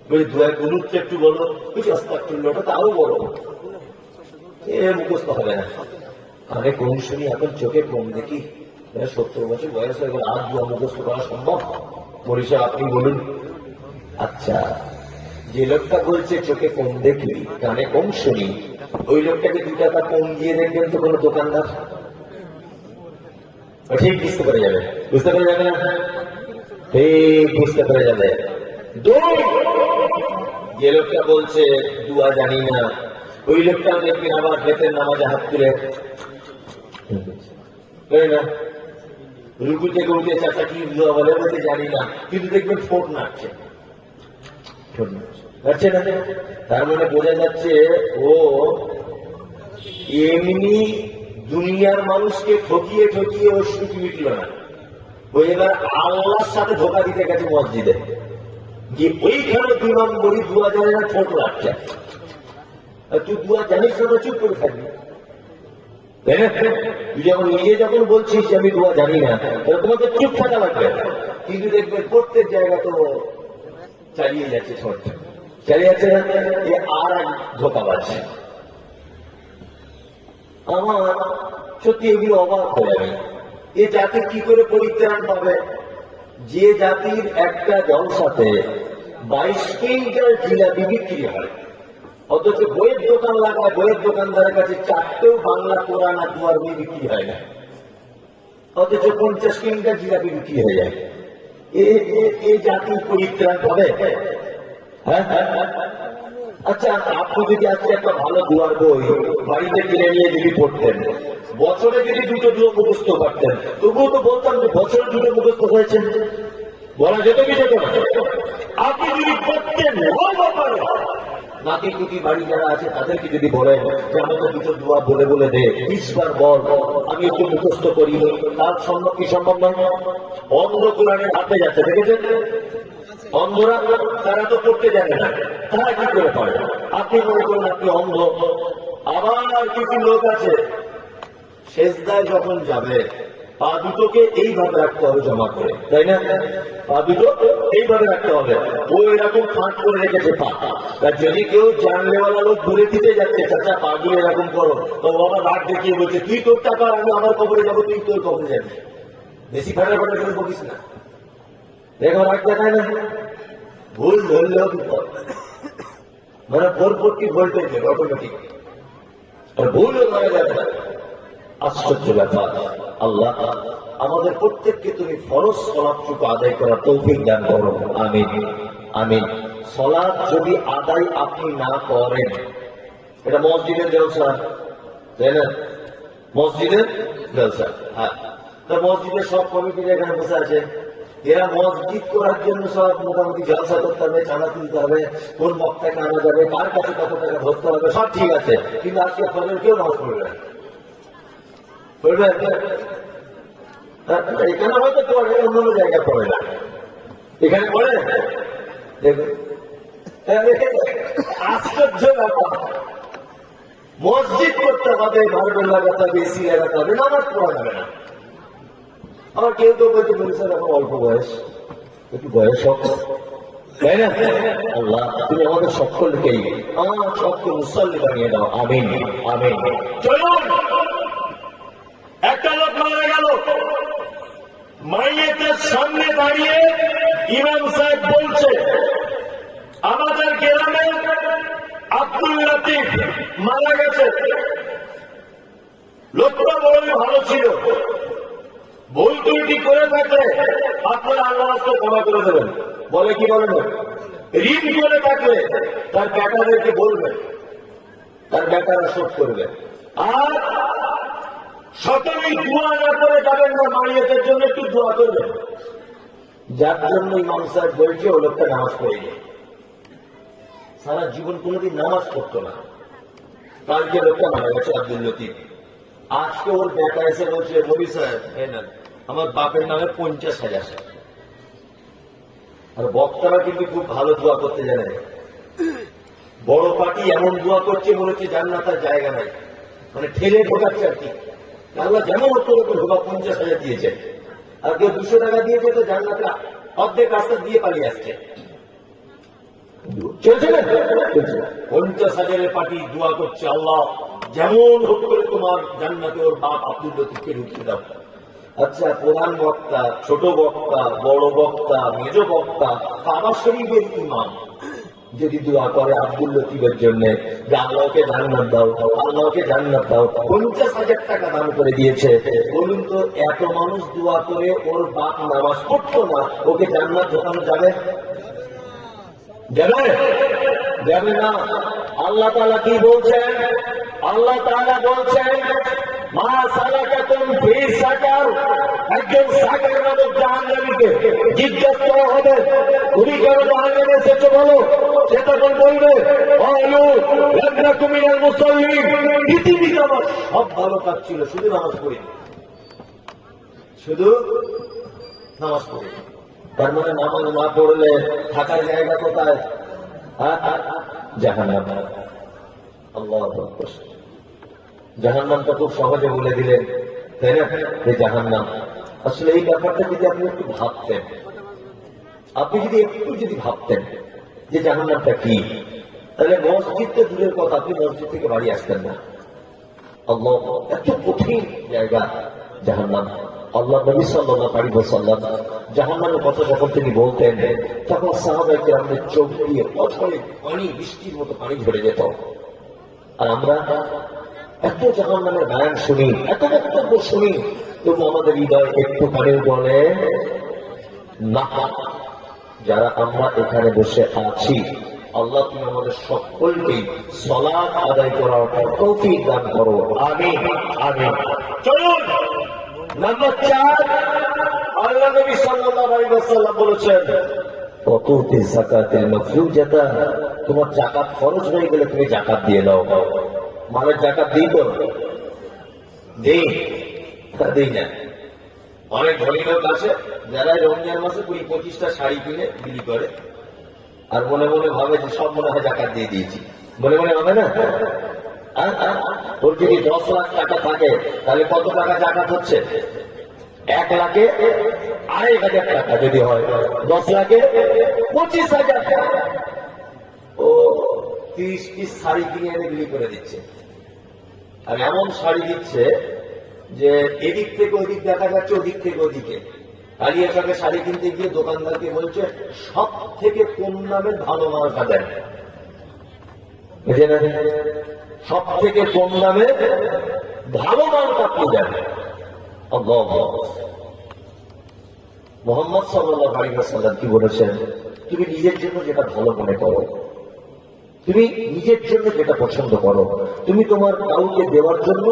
[SPEAKER 2] বলছে দোয়া কুনুত একটু বলো। বলছি আস্তাগফিরুল্লাহ, ওটা তাও বলো। মুখস্থ হবে না। আমি কম শুনি, এখন চোখে কম দেখি। 70 বছর বয়স হয়ে গেল, আর দোয়া মুখস্থ করা সম্ভব? পরিষদ আপনি বলুন। আচ্ছা, যে লোকটা বলছে চোখে কম দেখি, কানে কম শুনি, ওই লোকটাকে 2 টাকা কম দিয়ে দেখবেন তো কোনো দোকানদার? ঠিক বুঝতে পেরে যাবে না? ঠিক বুঝতে পেরে যাবে। যে লোকটা বলছে দোয়া জানি না, ওই লোকটাও দেখবেন আবার বেতের নামাজে হাত তুলে না, রুকু থেকে উঠে চাচা কি দোয়া বলে বলতে জানি না, কিন্তু দেখবেন ঠোঁট নাড়ছে না। তার মানে বোঝা যাচ্ছে ও এমনি দুনিয়ার মানুষকে ঠকিয়ে ও সুখী মিটল না, ও এবার আল্লাহর সাথে ধোকা দিতে গেছে মসজিদে যে ওইখানে 2 নম্বরই দোয়া জানে না, ঠোঁট রাখছে। তুই দোয়া জানিস না, চুপ করে থাকবি, তাই না? তুই যখন নিজে যখন বলছিস যে আমি দোয়া জানি না, তাহলে তোমাকে চুপ থাকা লাগবে। কিন্তু দেখবে প্রত্যেক জায়গা তো চালিয়ে যাচ্ছে, ছোট চালিয়ে যাচ্ছে না, আর এক ধোকাবাজ। আমার সত্যি এগুলো অবাক হয়ে যাবে। এ জাতি কি করে পরিত্রাণ পাবে? যে জাতির একটা জলসাতে 22 কুইন্টাল জিলাপি বিক্রি হয়, অথচ বইয়ের দোকান লাগায়, বইয়ের দোকানদারের কাছে 4টেও বাংলা কোরআন আর দুয়ার বই বিক্রি হয় না, অথচ 50 কুইন্টাল জিলাপি বিক্রি হয়ে যায়। এ জাতির পরিত্রাণ পাবে? হ্যাঁ। আচ্ছা, আপনি যদি আজকে একটা ভালো দুয়ার বই বাড়িতে কিনে নিয়ে যদি পড়তেন, বছরে যদি 2টো মুখস্থ করতেন, তবুও তো বলতাম যে বছরে 2টো মুখস্থ হয়েছে, বলা যেত কি যেত না? আপনি যদি পড়তেন, নাতি কুতি বাড়ি যারা আছে তাদেরকে যদি বলেন যে আমাকে 2টো দোয়া বলে দে, 20 বার বল, আমি একটু মুখস্থ করি, তার সম্ভব কি সম্ভব নয়? অন্ধ কোরআনের হাতে যাচ্ছে, দেখেছেন? অন্ধরা তারা তো পড়তে জানে না, তারা কি করে পারে? আপনি মনে করুন আপনি অন্ধ। আবার কিছু লোক আছে সেজদায় যখন যাবে পা দুটোকে এইভাবে রাখতে হবে জমা করে, তাই না? পা দুটো এইভাবে রাখতে হবে, ও এরকম ফাঁক করে রেখেছে পা। যদি কেউ জানলেওয়ালা লোক ঘুরে দিতে যাচ্ছে, চাচা পা গুলো এরকম করো, তো বাবা রাগ দেখিয়ে বলছে তুই তোর টাকা, আমি আমার কবরে যাবো, তুই তোর কবরে যাবি। বেশি ফাটা করে বলিস না, দেখো রাগ দেখায় না, ভুল ধরলেও বিপদ, মানে 440 ভোল্টেজ অটোমেটিক, আর ভুলও ধরা যাবে না। আশ্চর্য ব্যাপার। আল্লাহ আমাদের প্রত্যেককে তুমি ফরজ সলাতটুকু আদায় করার তৌফিক দান করো, আমিন আমিন। সলাত যদি আদায় আপনি না করেন, এটা মসজিদের জলসা, তাই না? মসজিদের জলসা। হ্যাঁ, তা মসজিদের সব কমিটির এখানে বসে আছে, এরা মসজিদ করার জন্য সব মোটামুটি জলসা করতে হবে, চাঁদা তুলতে হবে, কোন বক্তাকে আনা যাবে, কার কাছে কত টাকা ধরতে হবে, সব ঠিক আছে, কিন্তু আজকে ফজর কেউ নামাজ পড়বে না। এখানে হয়তো পড়ে, অন্য জায়গায় পড়ে না, এখানে পড়ে। দেখুন আশ্চর্য ব্যাপার, মসজিদ করতে হবে, মার্বেল লাগাতে হবে, এসি লাগাতে হবে, নামাজ পড়া যাবে না। আবার কেউ তো বলছে বলছেন এখন অল্প বয়স, একটু বয়স হোক, তাই না? আল্লাহ তুমি আমাদের সকলকেই আমার সকল মুসল্লি বানিয়ে দাও, আমিন আমিন।
[SPEAKER 1] চলুন, একটা লোক মারা গেল, মাইয়েতের সামনে দাঁড়িয়ে ইমাম সাহেব বলছে আমাদের গ্রামে আব্দুল লতিফ মারা গেছে, লোকটা বড়ই ভালো ছিল, ভুল ত্রুটি করে থাকলে আপনারা আল্লাহর রাস্তা ক্ষমা করে দেবেন। বলে কি বলেন? ঋণ করে থাকলে তার বেটাদেরকে বলবেন, তার বেটারা শোধ করবে। আর
[SPEAKER 2] সকলেই দোয়া না করে যাবেন না, মারিয়াতের জন্য একটু দোয়া করবেন। যার জন্য ইমাম সাহেব বলছে ও লোকটা নামাজ পড়ে যায়, সারা জীবন কোনোদিন নামাজ পড়তো না। কালকে লোকটা মারা গেছে আব্দুল লতিফ, আজকে ওর বেটা এসে বলছে নবী সাহেব আমার বাপের নামে 50,000। আর বক্তারা কিন্তু খুব ভালো দোয়া করতে জানে, বড় পার্টি এমন দোয়া করছে মনে হচ্ছে জান্নাতের জায়গা নাই, মানে ঠেলে ঢোকাচ্ছে আর কি। আল্লাহ যেমন ঢোকা 50,000 দিয়েছে, আর কেউ 200 টাকা দিয়েছে তো জান্নাতে অর্ধেক রাস্তা দিয়ে পালিয়ে আসছে। চলছে না 50,000 পার্টি দোয়া করছে, আল্লাহ যেমন হোক করে তোমার জান্নাতে ওর বাপ আব্দুল লতিফকে ঢুকিয়ে দাও। আচ্ছা, প্রধান বক্তা, ছোট বক্তা, বড় বক্তা, মেজ বক্তা, কাবা শরীফের ইমাম যদি দোয়া করে আব্দুল লতিফের জন্য যে আল্লাহকে জান্নাত দাও, আল্লাহকে জান্নাত দাও, 50,000 টাকা দান করে দিয়েছে, বলুন তো এত মানুষ দোয়া করে ওর বাপ নামাজ পড়তো না, ওকে জান্নাত ঢোকানো যাবে? যাবে? যাবে না। আল্লাহ তাআলা কি বলছেন? আল্লাহ তাআলা বলছেন মা সালাকাতুম ফি সাকার, একজন সাকার নামক জাহান্নামীকে জিজ্ঞাসা করা হবে তুমি কেন জাহান্নামে এসেছো বলো, সে তখন বলবে ক্বালু লাম নাকু মিনাল মুসাল্লিন, পৃথিবীতে আমার সব ভালো কাজ ছিল, শুধু নামাজ পড়ি, শুধু নামাজ পড়ি। তার মানে নামাজ না পড়লে থাকার জায়গা কোথায়? জাহান্নাম। আল্লাহু আকবার। জাহান্নামটা খুব সহজে বলে দিলেন, তাই না? যে জাহান্নাম আসলে এই ব্যাপারটা যদি আপনি একটু ভাবতেন, আপনি যদি ভাবতেন যে জাহান্নামটা কি, তাহলে মসজিদ তো দূরের কথা, আপনি মসজিদ থেকে বাড়ি আসতেন না। আল্লাহ, এত কঠিন জায়গা জাহান্নাম। আল্লাহ নবী সাল্লাল্লাহু আলাইহি ওয়াসাল্লাম জাহান্নামের কথা যখন তিনি বলতেন, তখন সাহাবায়ে কেরামদের চোখ দিয়ে অঝরে পানি, বৃষ্টির মতো পানি ঝরে যেত। আর আমরা এত জাহান্নামের গান শুনি, এত বক্তব্য শুনি, তবু আমাদের হৃদয় একটুখানিও বলে না। যারা আমরা এখানে বসে আছি, আল্লাহ তুমি আমাদের সকলকেই সালাত আদায় করার তৌফিক দান করো, আমিন আমিন। চলুন নাম্বার 4, আল্লাহ নবী সাল্লাল্লাহু আলাইহি ওয়াসাল্লাম বলেছেন ওয়াতুতি যাকাতাল মাফরুজাতা, তোমার যাকাত ফরজ হয়ে গেলে তুমি যাকাত দিয়ে দাও। মালের যাকাত দিই তো দেই না। অনেক ধনী লোক আছে যারা রমজান মাসে 20-25টা শাড়ি কিনে বিলি করে, আর মনে মনে ভাবে যে সব মনে হয় যাকাত দিয়ে দিয়েছি, মনে মনে ভাবে না। ওর যদি 10 লাখ টাকা থাকে তাহলে কত টাকা যাকাত হচ্ছে? 1 লাখে 2,500 টাকা যদি হয়, 10 লাখে 25,000 টাকা। ও 30 পিস শাড়ি কিনে এনে বিলি করে দিচ্ছে, আর এমন শাড়ি দিচ্ছে যে এদিক থেকে ওদিক দেখা যাচ্ছে, ওদিক থেকে ওদিকে। কালিয়া চকে শাড়ি কিনতে গিয়ে দোকানদারকে বলছে সব থেকে কম দামের ভালো মার্কা দেন, সব থেকে কম দামে ভালো মার্কা আপনি দেন। মুহাম্মদ সাল্লাল্লাহু আলাইহি ওয়াসাল্লাম কি বলেছেন? তুমি নিজের জন্য যেটা ভালো মনে করো, তুমি নিজের জন্য যেটা পছন্দ করো, তুমি তোমার কাউকে দেওয়ার জন্য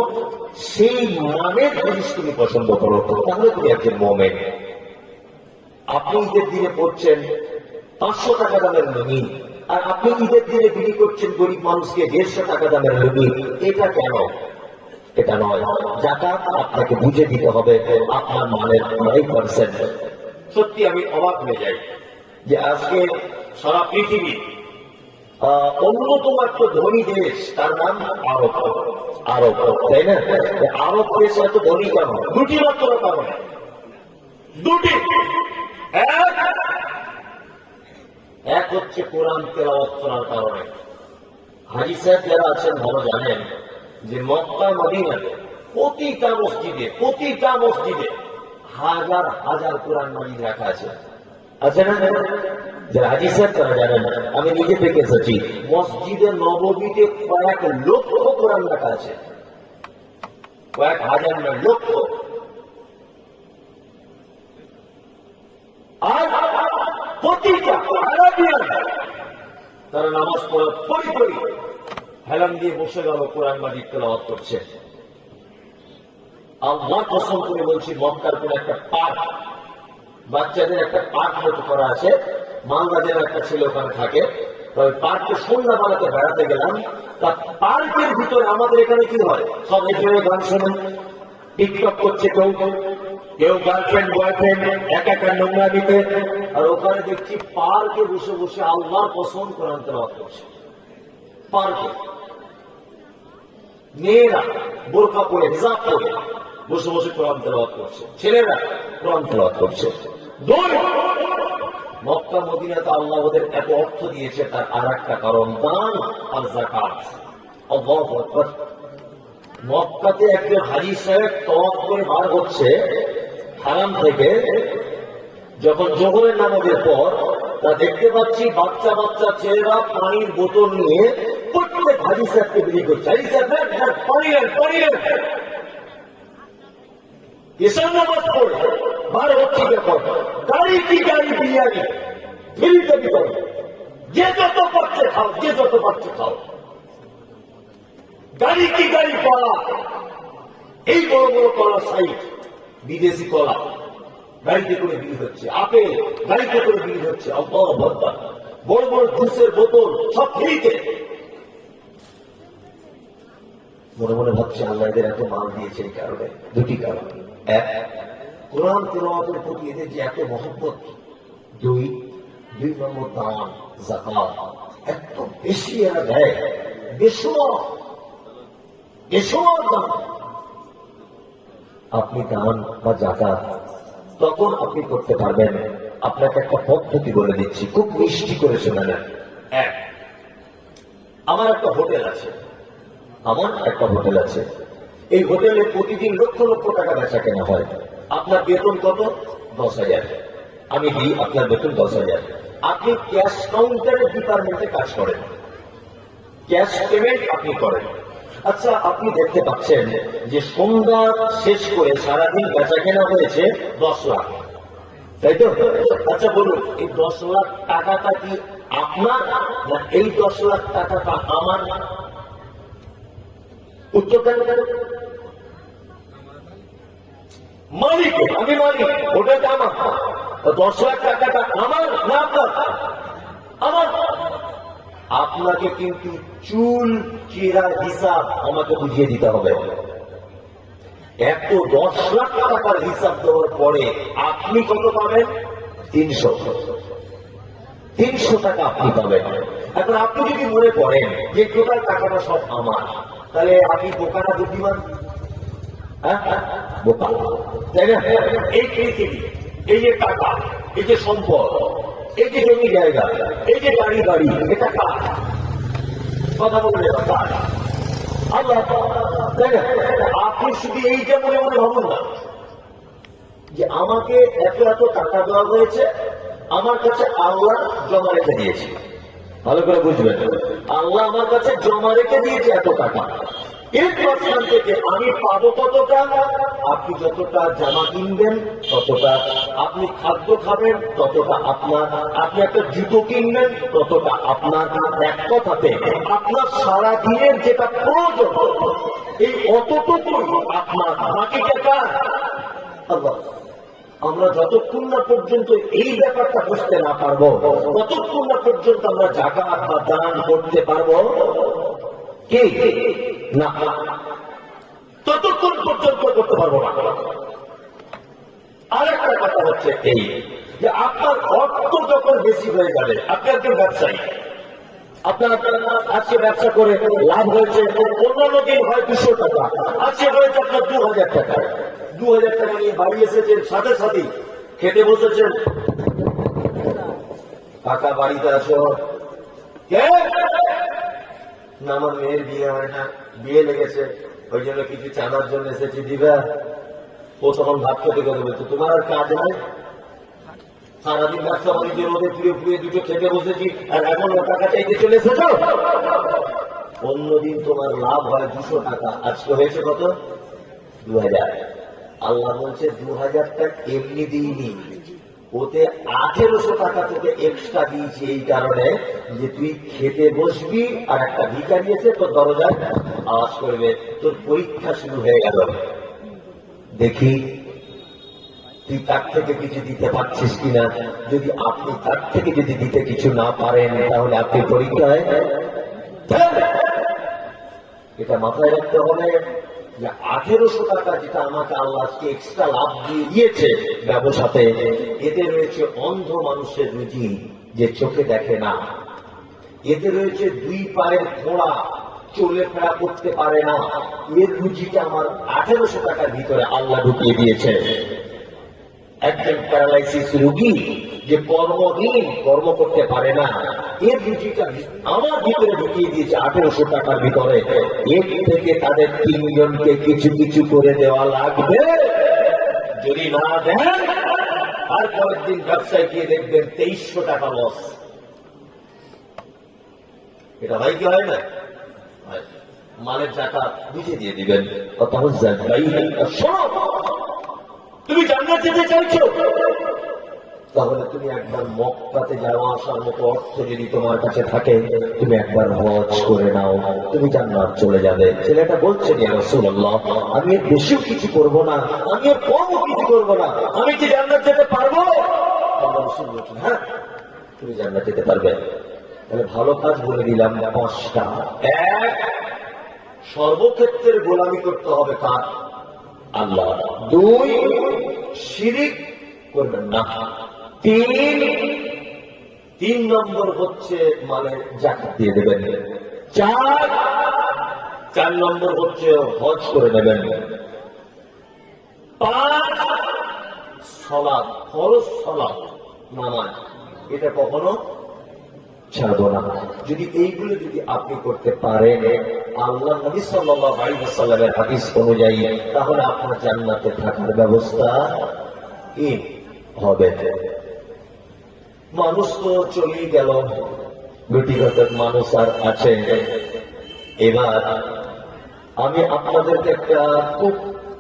[SPEAKER 2] সেই মানের জিনিস তুমি পছন্দ করো, তাহলে তুমি একজন মুমিন। আপনি ঈদের দিনে পড়ছেন 500 টাকা দামের লুঙ্গি, আর আপনি ঈদের দিনে বিক্রি করছেন গরিব মানুষকে 150 টাকা দামের লুঙ্গি, এটা কেন? এটা নয়। যাকাত আপনাকে বুঝে দিতে হবে আপনার মানের 9%। সত্যি আমি অবাক হয়ে যাই যে আজকে সারা পৃথিবী অন্যতম একটা ধনী দেশ, তার নাম আরব। আরব, তাই না? আরব দেশ এত ধনী কেন? দুটি মাত্র কারণে, দুটি। এক হচ্ছে কোরআন তেলাওয়াত করার কারণে। হাজী সাহেব যারা আছেন ভালো জানেন যে মক্কা মদিনাতে প্রতিটা মসজিদে হাজার হাজার কোরআন মাজিদ রাখা আছে, আছে না? যারা হাজী সাহেব তারা জানেন, আমি নিজে থেকে এসেছি, মসজিদে নববীতে কয়েক লক্ষ কোরআন রাখা আছে, কয়েক হাজার নয়, লক্ষ। আর প্রতিটা আরবিয়ান তারা নামাজ পড়া পড়ি হেলান দিয়ে বসে গেল, কোরআন মাজিদ তেলাওয়াত করছে। আল্লাহ কসম করে বলছি, মক্কার কোন একটা পার্ক, বাচ্চাদের একটা পার্ক মতো করা আছে, মালদাদের একটা ছেলে ওখানে থাকে, ওই পার্কে সন্ধ্যা বেলাতে বেড়াতে গেলাম। তা পার্কের ভিতরে আমাদের এখানে কি হয়, সব এখানে গান শোনে, টিকটক করছে, কেউ কেউ গার্লফ্রেন্ড বয়ফ্রেন্ড এক একটা নোংরা দিতে, আর ওখানে দেখছি পার্কে বসে বসে আল্লাহর কসম কোরআন তেলাওয়াত করছে। পার্কে মেয়েরা বোরকা পরে হিজাব পরে বসে বসে কোরআন তেলাওয়াত করছে, ছেলেরা কোরআন তেলাওয়াত করছে। মক্কা মদিনাতে আল্লাহ ওদের এত অর্থ দিয়েছে, তার আর একটা কারণ দান আর যাকাত। আল্লাহু আকবার। মক্কাতে একজন হাজী সাহেব তওয়াফ করে বার হচ্ছে হারাম থেকে, যখন জোহরের নামাজের পর তা দেখতে পাচ্ছি বাচ্চা বাচ্চা ছেলেরা পানির বোতল নিয়ে প্রত্যেক হাজী সাহেবকে বিলি করছে। হাজী সাহেব পানি নেন, পানি নেন। এসব নামাজ পড়ে বার হচ্ছে যখন, গাড়ি কি গাড়ি বিরিয়ানি ফিরিতে বিতরণ, যে যত পাচ্ছে খাও, যে যত পাচ্ছে খাও। গাড়ি কি গাড়ি কলা, এই বড় বড় কলা সাইড, বিদেশি কলা গাড়িতে করে বিলি হচ্ছে, আপেল গাড়িতে করে বিলি হচ্ছে, বড় বড় জুসের বোতল সব ফ্রিতে। মনে মনে ভাবছে আল্লাহ এদের এত মাল দিয়েছে এই কারণে, দুটি কারণ। এক, কোরআন তেলাওয়াতের প্রতি এদের যে এত মহব্বত। দুই নম্বর দান যাকাত এত বেশি এরা দেয়, বেসুমার দান। আপনি দান বা যাকাত তখন আপনি করতে পারবেন। আপনাকে একটা পদ্ধতি বলে দিচ্ছি, খুব মিষ্টি করে শোনা নেন। এক, আমার একটা হোটেল আছে, এই হোটেলে প্রতিদিন লক্ষ লক্ষ টাকা বেচা কেনা হয়। আপনার বেতন কত? 10,000। আমি দিই আপনার বেতন 10,000। আপনি ক্যাশ কাউন্টারের ডিপার্টমেন্টে কাজ করেন, ক্যাশ পেমেন্ট আপনি করেন। আচ্ছা, আপনি দেখতে পাচ্ছেন যে সন্ধ্যা শেষ করে সারাদিন বেচা কেনা হয়েছে 10 লাখ, তাই তো? আচ্ছা বলুন, এই 10 লাখ টাকাটা কি আপনার, না এই 10 লাখ টাকাটা আমার? উত্তর দেন। মালিক, আমি মালিক, ওটাটা আমার। 10 লাখ টাকাটা আমার না আপনার? আমার। আপনাকে কিন্তু চুল চিরা হিসাব আমাকে বুঝিয়ে দিতে হবে। এত 10 লাখ টাকার হিসাব দেওয়ার পরে আপনি কত পাবেন? 300 টাকা আপনি পাবেন। এখন আপনি যদি মনে করেন যে টোটাল টাকাটা সব আমার, তাহলে আপনি বোকা না বুদ্ধিমান? বোকা, তাই না? এই পৃথিবী, এই যে টাকা, এই যে সম্পদ, এই যে জমি জায়গা, এই যে গাড়ি, এটা কার? কথা বললে আল্লাহ, তাই না? আপনি শুধু এইটা মনে মনে ভাবুন না যে আমাকে এত এত টাকা দেওয়া হয়েছে, আমার কাছে আল্লাহ জমা রেখে দিয়েছে। ভালো করে বুঝবেন, আল্লাহ আমার কাছে জমা রেখে দিয়েছে এত টাকা। এর মাঝখান থেকে আমি পাবো কতটা? আপনি যতটা জামা কিনবেন ততটা, আপনি খাদ্য খাবেন ততটা আপনার, আপনি একটা জুতো কিনবেন ততটা আপনার। এক কথাতে আপনার সারা দিনের যেটা প্রয়োজন, এই অতটুকুই আপনার, বাকিটা কার? আল্লাহ। আমরা যতক্ষণ না পর্যন্ত এই ব্যাপারটা বুঝতে না পারবো, ততক্ষণ না পর্যন্ত আমরা যাকাত বা দান করতে পারবো কি না, ততক্ষণ পর্যন্ত করতে পারবো না। আরেকটা কথা হচ্ছে এই যে আপনার অর্থ যখন বেশি হয়ে যাবে, আপনি একজন ব্যবসায়ী, আপনার আজকে ব্যবসা করে লাভ হয়েছে, অন্যান্য দিন হয় 200 টাকা, আজকে হয়েছে আপনার 2000 টাকা। 2000 টাকা নিয়ে বাড়ি এসেছেন, সাথে সাথে খেতে বসেছেন। টাকা বাড়িতে আসো, না আমার মেয়ের বিয়ে হয় না, বিয়ে লেগেছে, ওই জন্য কিছু চাঁদার জন্য এসেছি, দিবা। ও তখন ভাত খেতে করে বলতো, তোমার আর কাজ নাই? সারাদিন ব্যবসা বাণিজ্য রোদে পুড়ে দুটো খেতে বসেছি, আর এখন ও টাকা চাইতে চলে এসেছ। অন্যদিন তোমার লাভ হয় 200 টাকা, আজকে হয়েছে কত? 2000। আল্লাহ বলছে 2000 টাকা এমনি দিইনি, ওতে 1800 টাকা তোকে এক্সট্রা দিয়েছি এই কারণে যে তুই খেতে বসবি, আর একটা ভিখারি এসে তোর দরজায় আওয়াজ করবে, তোর পরীক্ষা শুরু হয়ে গেল। দেখি তুই তার থেকে কিছু দিতে পারছিস কিনা। যদি আপনি তার থেকে যদি দিতে কিছু না পারেন, তাহলে আপনি পরীক্ষায় ফেল। এটা মাথায় রাখতে হবে যে 1800 টাকা যেটা আমাকে আল্লাহ আজকে এক্সট্রা লাভ দিয়ে দিয়েছে ব্যবসাতে, এতে রয়েছে অন্ধ মানুষের রুজি যে চোখে দেখে না, এতে রয়েছে 2 পায়ের ঘোড়া চলে ফেরা করতে পারে না, এর রুজিটা আমার 1800 টাকার ভিতরে আল্লাহ ঢুকিয়ে দিয়েছে। একজন প্যারালাইসিস রোগী যে কর্মহীন, কর্ম করতে পারে না, এর রুজিটা আমার ভিতরে ঢুকিয়ে দিয়েছে 1800 টাকার ভিতরে। এর থেকে তাদের 3 জনকে কিছু কিছু করে দেওয়া লাগবে। যদি না দেন, আর পরের দিন ব্যবসায় গিয়ে দেখবেন 2300 টাকা লস। এটা ভাই কি হয় না? মালের টাকা বুঝে দিয়ে দিবেন। কথা হচ্ছে ভাই, শোনো, তুমি জান্নাত যেতে চাইছো, তাহলে তুমি একবার মক্কাতে যাওয়া আসার মতো অর্থ যদি তোমার কাছে থাকে, তুমি একবার হজ করে নাও, তুমি জান্নাত চলে যাবে। ছেলেটা বলছে, ইয়া রাসূলুল্লাহ, আমি এর বেশিও কিছু করবো না, আমি এর কমও কিছু করবো না, আমি কি জান্নাত যেতে পারবো? আল্লাহ রাসূল বলছেন, হ্যাঁ তুমি জান্নাত যেতে পারবে। তাহলে ভালো কাজ বলে দিলাম 5টা। 1, সর্বক্ষেত্রের গোলামি করতে হবে কার? আল্লাহ। 2, শিরিক করবেন না। 3 নম্বর হচ্ছে মানে যাকাত দিয়ে দেবেন। 4 নম্বর হচ্ছে হজ করে নেবেন। 5, সালাত, ফরজ সালাত, নামাজ, এটা কখনো ছাড়বো না। যদি এইগুলো যদি আপনি করতে পারেন আল্লাহ নবী সাল্লাল্লাহু আলাইহি ওয়াসাল্লামের হাদিস অনুযায়ী, তাহলে আপনার জান্নাতে থাকার ব্যবস্থা কি হবে। মানুষ তো চলেই গেল, ব্যক্তিগত মানুষ আর আছে। এবার আমি আপনাদেরকে একটা খুব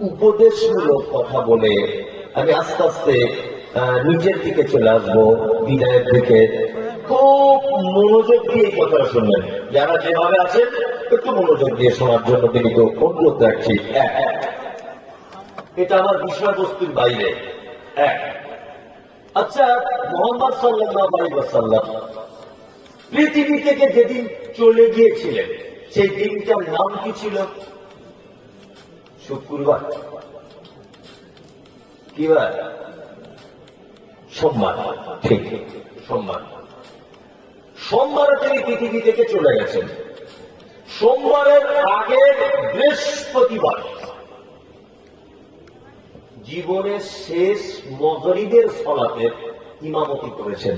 [SPEAKER 2] উপদেশমূলক কথা বলে আমি আস্তে আস্তে নিচের দিকে চলে আসবো, বিদায়ের দিকে। খুব মনোযোগ দিয়ে এই কথাটা শুনবেন, যারা যেভাবে আছেন একটু মনোযোগ দিয়ে শোনার জন্য কিন্তু অনুরোধ রাখছি। এটা আমার বিষয়বস্তুর বাইরে। আচ্ছা, মুহাম্মদ সাল্লাল্লাহু আলাইহি ওয়াসাল্লাম পৃথিবী থেকে যেদিন চলে গিয়েছিলেন, সেই দিনটার নাম কি ছিল? শুক্রবার। কি বার? সোমবার। ঠিক, সোমবার। সোমবারে তিনি পৃথিবী থেকে চলে গেছেন। সোমবারের আগে বৃহস্পতিবার জীবনের শেষ মাগরিবের সালাতের ইমামতি করেছেন।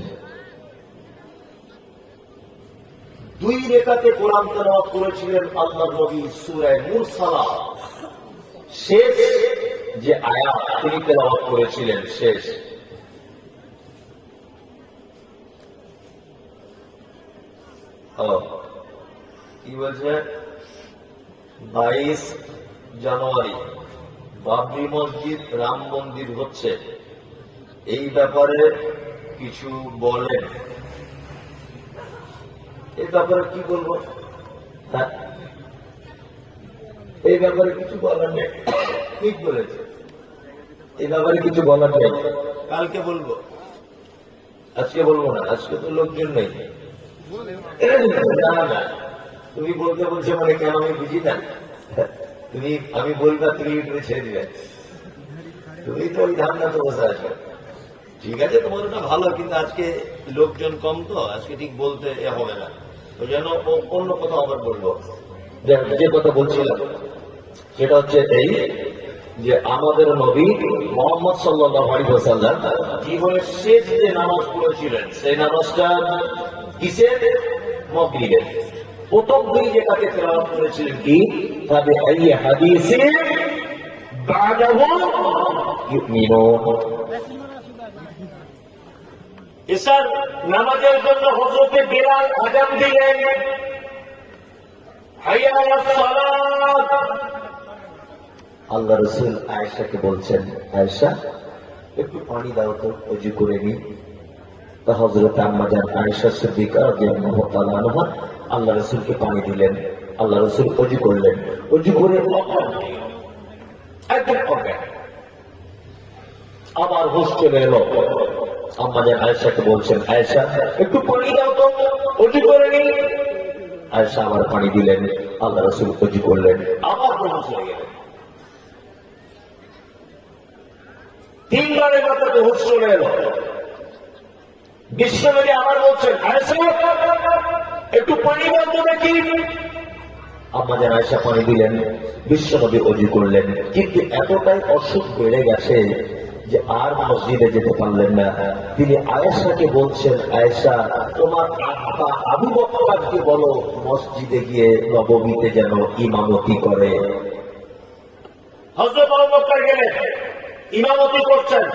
[SPEAKER 2] 2 রেকাতে কোরআন তেলাওয়াত করেছিলেন আল্লাহর নবী সূরা মুরসালাত। শেষ যে আয়াত তিনি তেলাওয়াত করেছিলেন, শেষ। কি বলছে? 22 জানুয়ারি বাবরি মসজিদ রাম মন্দির হচ্ছে, এই ব্যাপারে কিছু বলেন। এই ব্যাপারে কি বলবো? হ্যাঁ, এই ব্যাপারে কিছু বলার নেই। ঠিক বলেছে, এই ব্যাপারে কিছু বলার নেই। কালকে বলবো, আজকে বলবো না, আজকে তো লোকজন নেই। না, তুমি বলতে বলছো মানে কেন আমি বুঝি না। তুমি আমি বলবা, তুমি ইউটিউবে ছেড়ে দিবে। তুমি তো ওই ধারণা তো বসে আছো। ঠিক আছে, তোমার ওটা ভালো, কিন্তু আজকে লোকজন কম, তো আজকে ঠিক বলতে হবে না। ওই জন্য অন্য কথা আবার বলবো। যে কথা বলছিলাম সেটা হচ্ছে এই যে আমাদের নবী মুহাম্মদ সাল্লাল্লাহু আলাইহি ওয়াসাল্লাম জীবনের শেষ যে নামাজ পড়েছিলেন, সেই নামাজটা কিসের? মাগরিবের। প্রথম 2 রেকাতে তেলাওয়াত করেছিলেন কি? তবে এই হাদিসে বাদাহু ইউমিনুন। এসার নামাজের জন্য হযরতে বিলাল আযান দিলেন, হাইয়া আলাস সালাত। আল্লাহ রাসূল আয়েশাকে বলছেন, আয়েশা একটু পানি দাও তো, ওযু করে নি। তা হযরত আম্মা জান আয়েশা সিদ্দিকা রাদিয়াল্লাহু তাআলা আনহা আল্লাহ রাসূলকে পানি দিলেন। আল্লাহ রাসূল ওযু করলেন, ওযু করে একদম অজ্ঞান। আবার হুঁশ চলে এলো। আমাদের আয়েশাকে বলছেন, আয়েশা একটু পানি দাও তো, অজু করে নি। আয়েশা আবার পানি দিলেন, আল্লাহ রাসূল অজু করলেন, আবার হুঁশ চলে গেলেন। তিনবারের মাথাতে হুঁশ চলে এলো। বিশ্বনবী আবার বলছেন, আয়েশা একটু পানি দাও তো দেখি। আমাদের আয়েশা পানি দিলেন, বিশ্বনবী অজু করলেন। কিন্তু এতটাই অসুখ বেড়ে গেছে যে আর মসজিদে যেতে পারলেন না। তিনি আয়েশাকে বলছেন, আয়েশা তোমার আব্বা আবু বকরকে বলো মসজিদে গিয়ে নববীতে যেন ইমামতি করে। হযরত আবু বকর গেলেন, ইমামতি করছেন,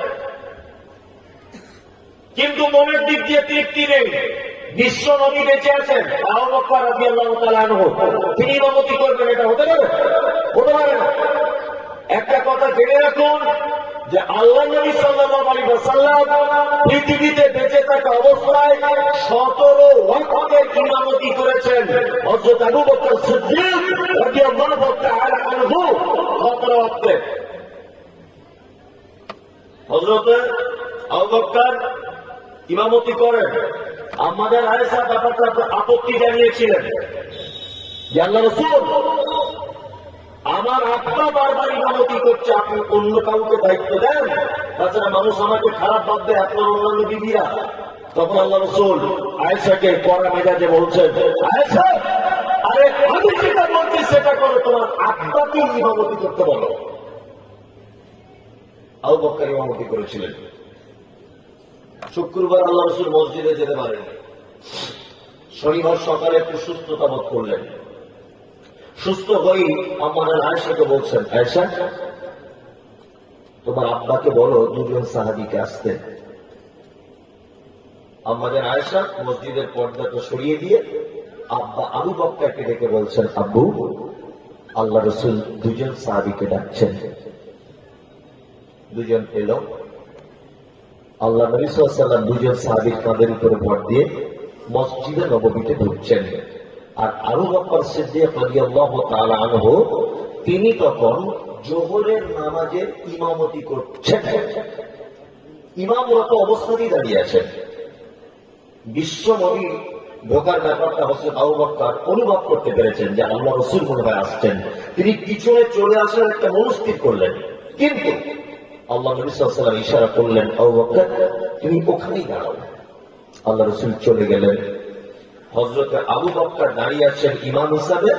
[SPEAKER 2] কিন্তু মনের দিক দিয়ে তৃপ্তি নেই। বিশ্ব নবী বেঁচে আছেন, আবু বকর রাদিয়াল্লাহু তাআলা আনহু, তিনি ইমামতি করবেন, এটা হতে পারে? হতে পারে না। একটা কথা জেনে রাখুন যে আল্লাহ নবী সাল্লাল্লাহু আলাইহি ওয়াসাল্লাম পৃথিবীতে বেঁচে থাকা অবস্থায় 17 ওয়াক্তের ইমামতি করেছেন। হযরত আবু বকর সিদ্দিক রাদিয়াল্লাহু তাআলা আনহু 17 ওয়াক্তে। হযরত আবু বকর ইমামতি করেন। আমাদের আয়েশা ব্যাপারটা আপত্তি জানিয়েছিলেন যে আল্লাহ রাসূল, আমার আব্বা বারবার ইমামতি করছে, আপনি অন্য কাউকে দায়িত্ব দেন, তাছাড়া মানুষ আমাকে খারাপ ভাববে, আপনার অন্যান্য বিবিরা। তখন আল্লাহ রাসূল আয়েশাকে কড়া মেজাজে বলছেন, আয়েশা আরে আমি যেটা বলছি সেটা করো, তোমার আব্বাকে ইমামতি করতে বলো। আবু বকর ইমামতি করেছিলেন। শুক্রবার আল্লাহ রাসূল মসজিদে যেতে পারেন। শনিবার সকালে একটু সুস্থতা বোধ করলেন। সুস্থ হয়ে আমাদের আয়েশাকে বলছেন, আয়েশা তোমার আব্বাকে বলো দুজন সাহাবীকে আসতে। আমাদের আয়েশা মসজিদের পর্দাটা সরিয়ে দিয়ে আব্বা আবু বকরকে ডেকে বলছেন, আব্বু আল্লাহ রাসূল দুজন সাহাবীকে ডাকছেন। দুজন এলো। আল্লাহ নবী সাল্লাল্লাহু আলাইহি ওয়াসাল্লাম দুজন সাহাবীর কাঁধের উপরে ভর দিয়ে মসজিদে নববীতে ঢুকছেন। আর আবু বকর সিদ্দিক রাদিয়াল্লাহু তাআলা আনহু তিনি তখন জোহরের নামাজের ইমামতি করছেন। ইমামরত অবস্থাতেই দাঁড়িয়ে আছেন। বিশ্ব নবী ঢোকার ব্যাপারটা হযরত আবু বকর অনুভব করতে পেরেছেন যে আল্লাহ রাসূল মনে হয় আসছেন। তিনি পিছনে চলে আসার একটা মনস্থির করলেন, কিন্তু আল্লাহ নবী সাল্লাল্লাহু আলাইহি ওয়াসাল্লাম ইশারা করলেন, আবু বকর তুমি ওখানেই দাঁড়াও। আল্লাহ রাসূল চলে গেলেন। হযরত আবু বকর দাঁড়িয়ে আছেন ইমাম হিসাবে,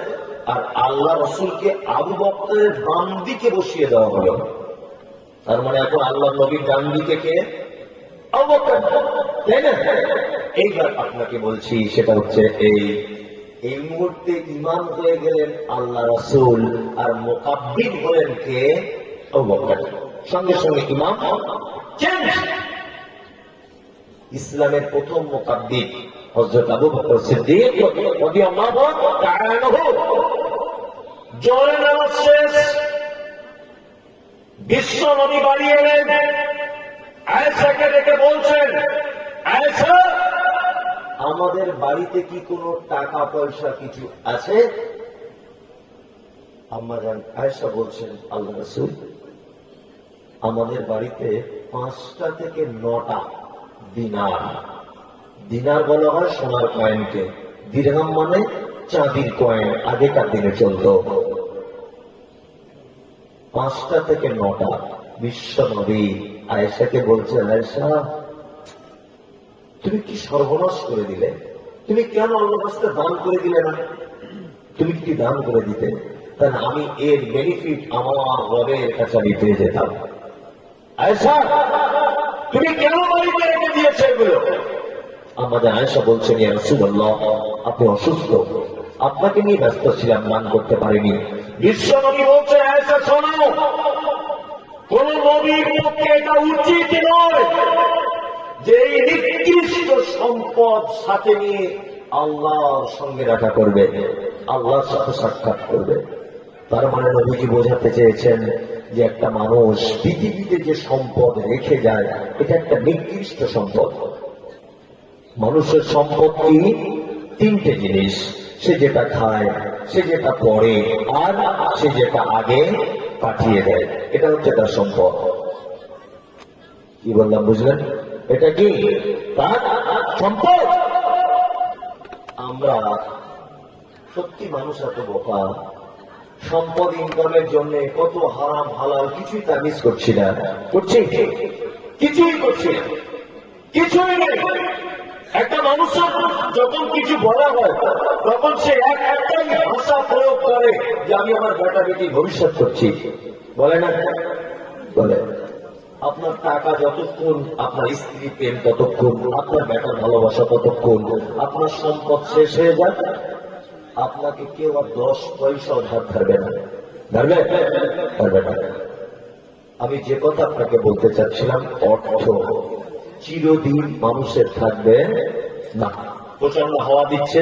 [SPEAKER 2] আর আল্লাহ রাসূলকে আবু বকরের বাম দিকে বসিয়ে দেওয়া হলো। তার মানে এখন আল্লাহ নবীর ডান দিকে কে? আবু বকর, তাই না? এইবার আপনাকে বলছি সেটা হচ্ছে এই মুহূর্তে ইমাম হয়ে গেলেন আল্লাহ রাসূল, আর মুকাব্বির হলেন কে? আবু বকর। সঙ্গে সঙ্গে ইমাম চেঞ্জ। ইসলামের প্রথম মুকাব্বির হযরত আবু বকর সিদ্দিক রাদিয়াল্লাহু তাআলা আনহু। জোহরের নামাজ শেষ, বিশ্ব নবী বাড়ি এলেন। আয়েশাকে ডেকে বলছেন, আয়েশা আমাদের বাড়িতে কি কোনো টাকা পয়সা কিছু আছে? আম্মা জান আয়েশা বলছেন, আল্লাহ রাসূল আমাদের বাড়িতে 5টা থেকে 9টা দিনার। দিনার বলা হয় সোনার কয়েনকে, দিরহাম মানে চাঁদির কয়েন, আগেকার দিনে চলত। 5টা থেকে 9টা। বিশ্ব নবী আয়েশাকে বলছে, আয়েশা তুমি কি সর্বনাশ করে দিলে? তুমি কেন আল্লাহর কাছে দান করে দিলে না? তুমি কি দান করে দিতে, তাহলে আমি এর বেনিফিট আমার রবের কাছে আমি পেয়ে যেতাম। আয়েশা তুমি কেন বাড়িতে রেখে দিয়েছে এগুলো? আমাদের আয়েশা বলছেন, ইয়া রাসূলুল্লাহ আপনি অসুস্থ, আপনাকে নিয়ে ব্যস্ত ছিলাম, দান করতে পারিনি। বিশ্ব নবী বলছে, আয়েশা শোনো, কোন নবীর পক্ষে এটা উচিত নয় যে এই নিকৃষ্ট সম্পদ সাথে নিয়ে আল্লাহর সঙ্গে দেখা করবে, আল্লাহর সাথে সাক্ষাৎ করবে। তার মানে নবীজি বোঝাতে চেয়েছেন যে একটা মানুষ পৃথিবীতে যে সম্পদ রেখে যায় এটা একটা নিকৃষ্ট সম্পদ। মানুষের সম্পত্তি 3টে জিনিস, সে যেটা খায়, সে যেটা পড়ে, আর সে যেটা আগে পাঠিয়ে দেয়, এটা হচ্ছে তার সম্পদ। কি বললাম বুঝলেন? এটা কি তার সম্পদ? আমরা সত্যি মানুষ এত বোকা, সম্পদ ইনকামের জন্য কত হারাম হালাল কিছুই তামিজ করছি না। করছি? কিছুই করছি না, কিছুই নেই। একটা মানুষের যখন কিছু বলা হয় তখন সে একটাই ভাষা প্রয়োগ করে যে আমি আমার বেটা বেটি ভবিষ্যৎ করছি, বলে না? বলে। আপনার টাকা যতক্ষণ, আপনার স্ত্রী প্রেম ততক্ষণ, আপনার বেটার ভালোবাসা ততক্ষণ, আপনার সম্পদ শেষ হয়ে যাক, আপনাকে কেউ আর 10 পয়সাও ধার ধারবে না। ধারবে? ধারবে না। আমি যে কথা আপনাকে বলতে চাচ্ছিলাম, অর্থ চিরদিন মানুষের থাকবে না। প্রচন্ড হাওয়া দিচ্ছে,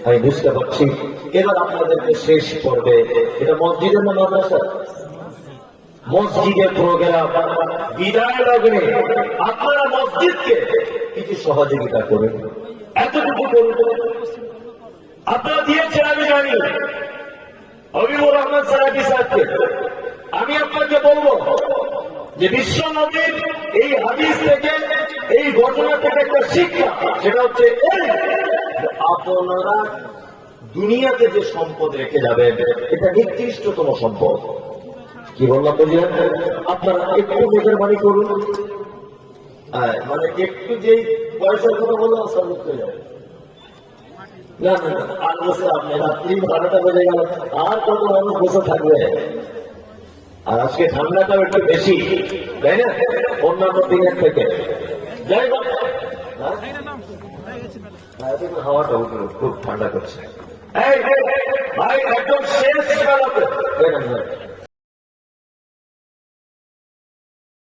[SPEAKER 2] আমি বুঝতে পারছি। এবার আপনাদেরকে শেষ করবে, এটা মসজিদের না মাদ্রাসা? মসজিদের প্রোগ্রাম, বিদায় লগ্নে আপনারা মসজিদকে কিছু সহযোগিতা করবেন, এতটুকু করবেন। আপনারা দিয়েছেন আমি জানি, হবিবুর রহমান সারাবি সাহেবকে। আমি আপনাকে বলবো যে বিশ্ব নবীর এই হাদিস থেকে, এই ঘটনা থেকে একটা শিক্ষা, সেটা হচ্ছে আপনারা দুনিয়াতে যে সম্পদ রেখে যাবেন এটা নিকৃষ্টতম সম্পদ। কি বললাম বুঝলেন? আপনারা একটু মেজরবানি করুন, মানে একটু যেই পয়সার কথা বললাম সর্বোচ্চ হয়ে যাবে। না না না, আর বসে আপনি রাত্রি 12টা বেজে গেল, আর কত মানুষ বসে থাকবে? আর আজকে ঠান্ডাটাও একটু বেশি, তাই না, অন্যান্য দিনের থেকে। যাই হোক, হাওয়াটা উঠে খুব ঠান্ডা করছে। ভাই একদম শেষ বেলাতে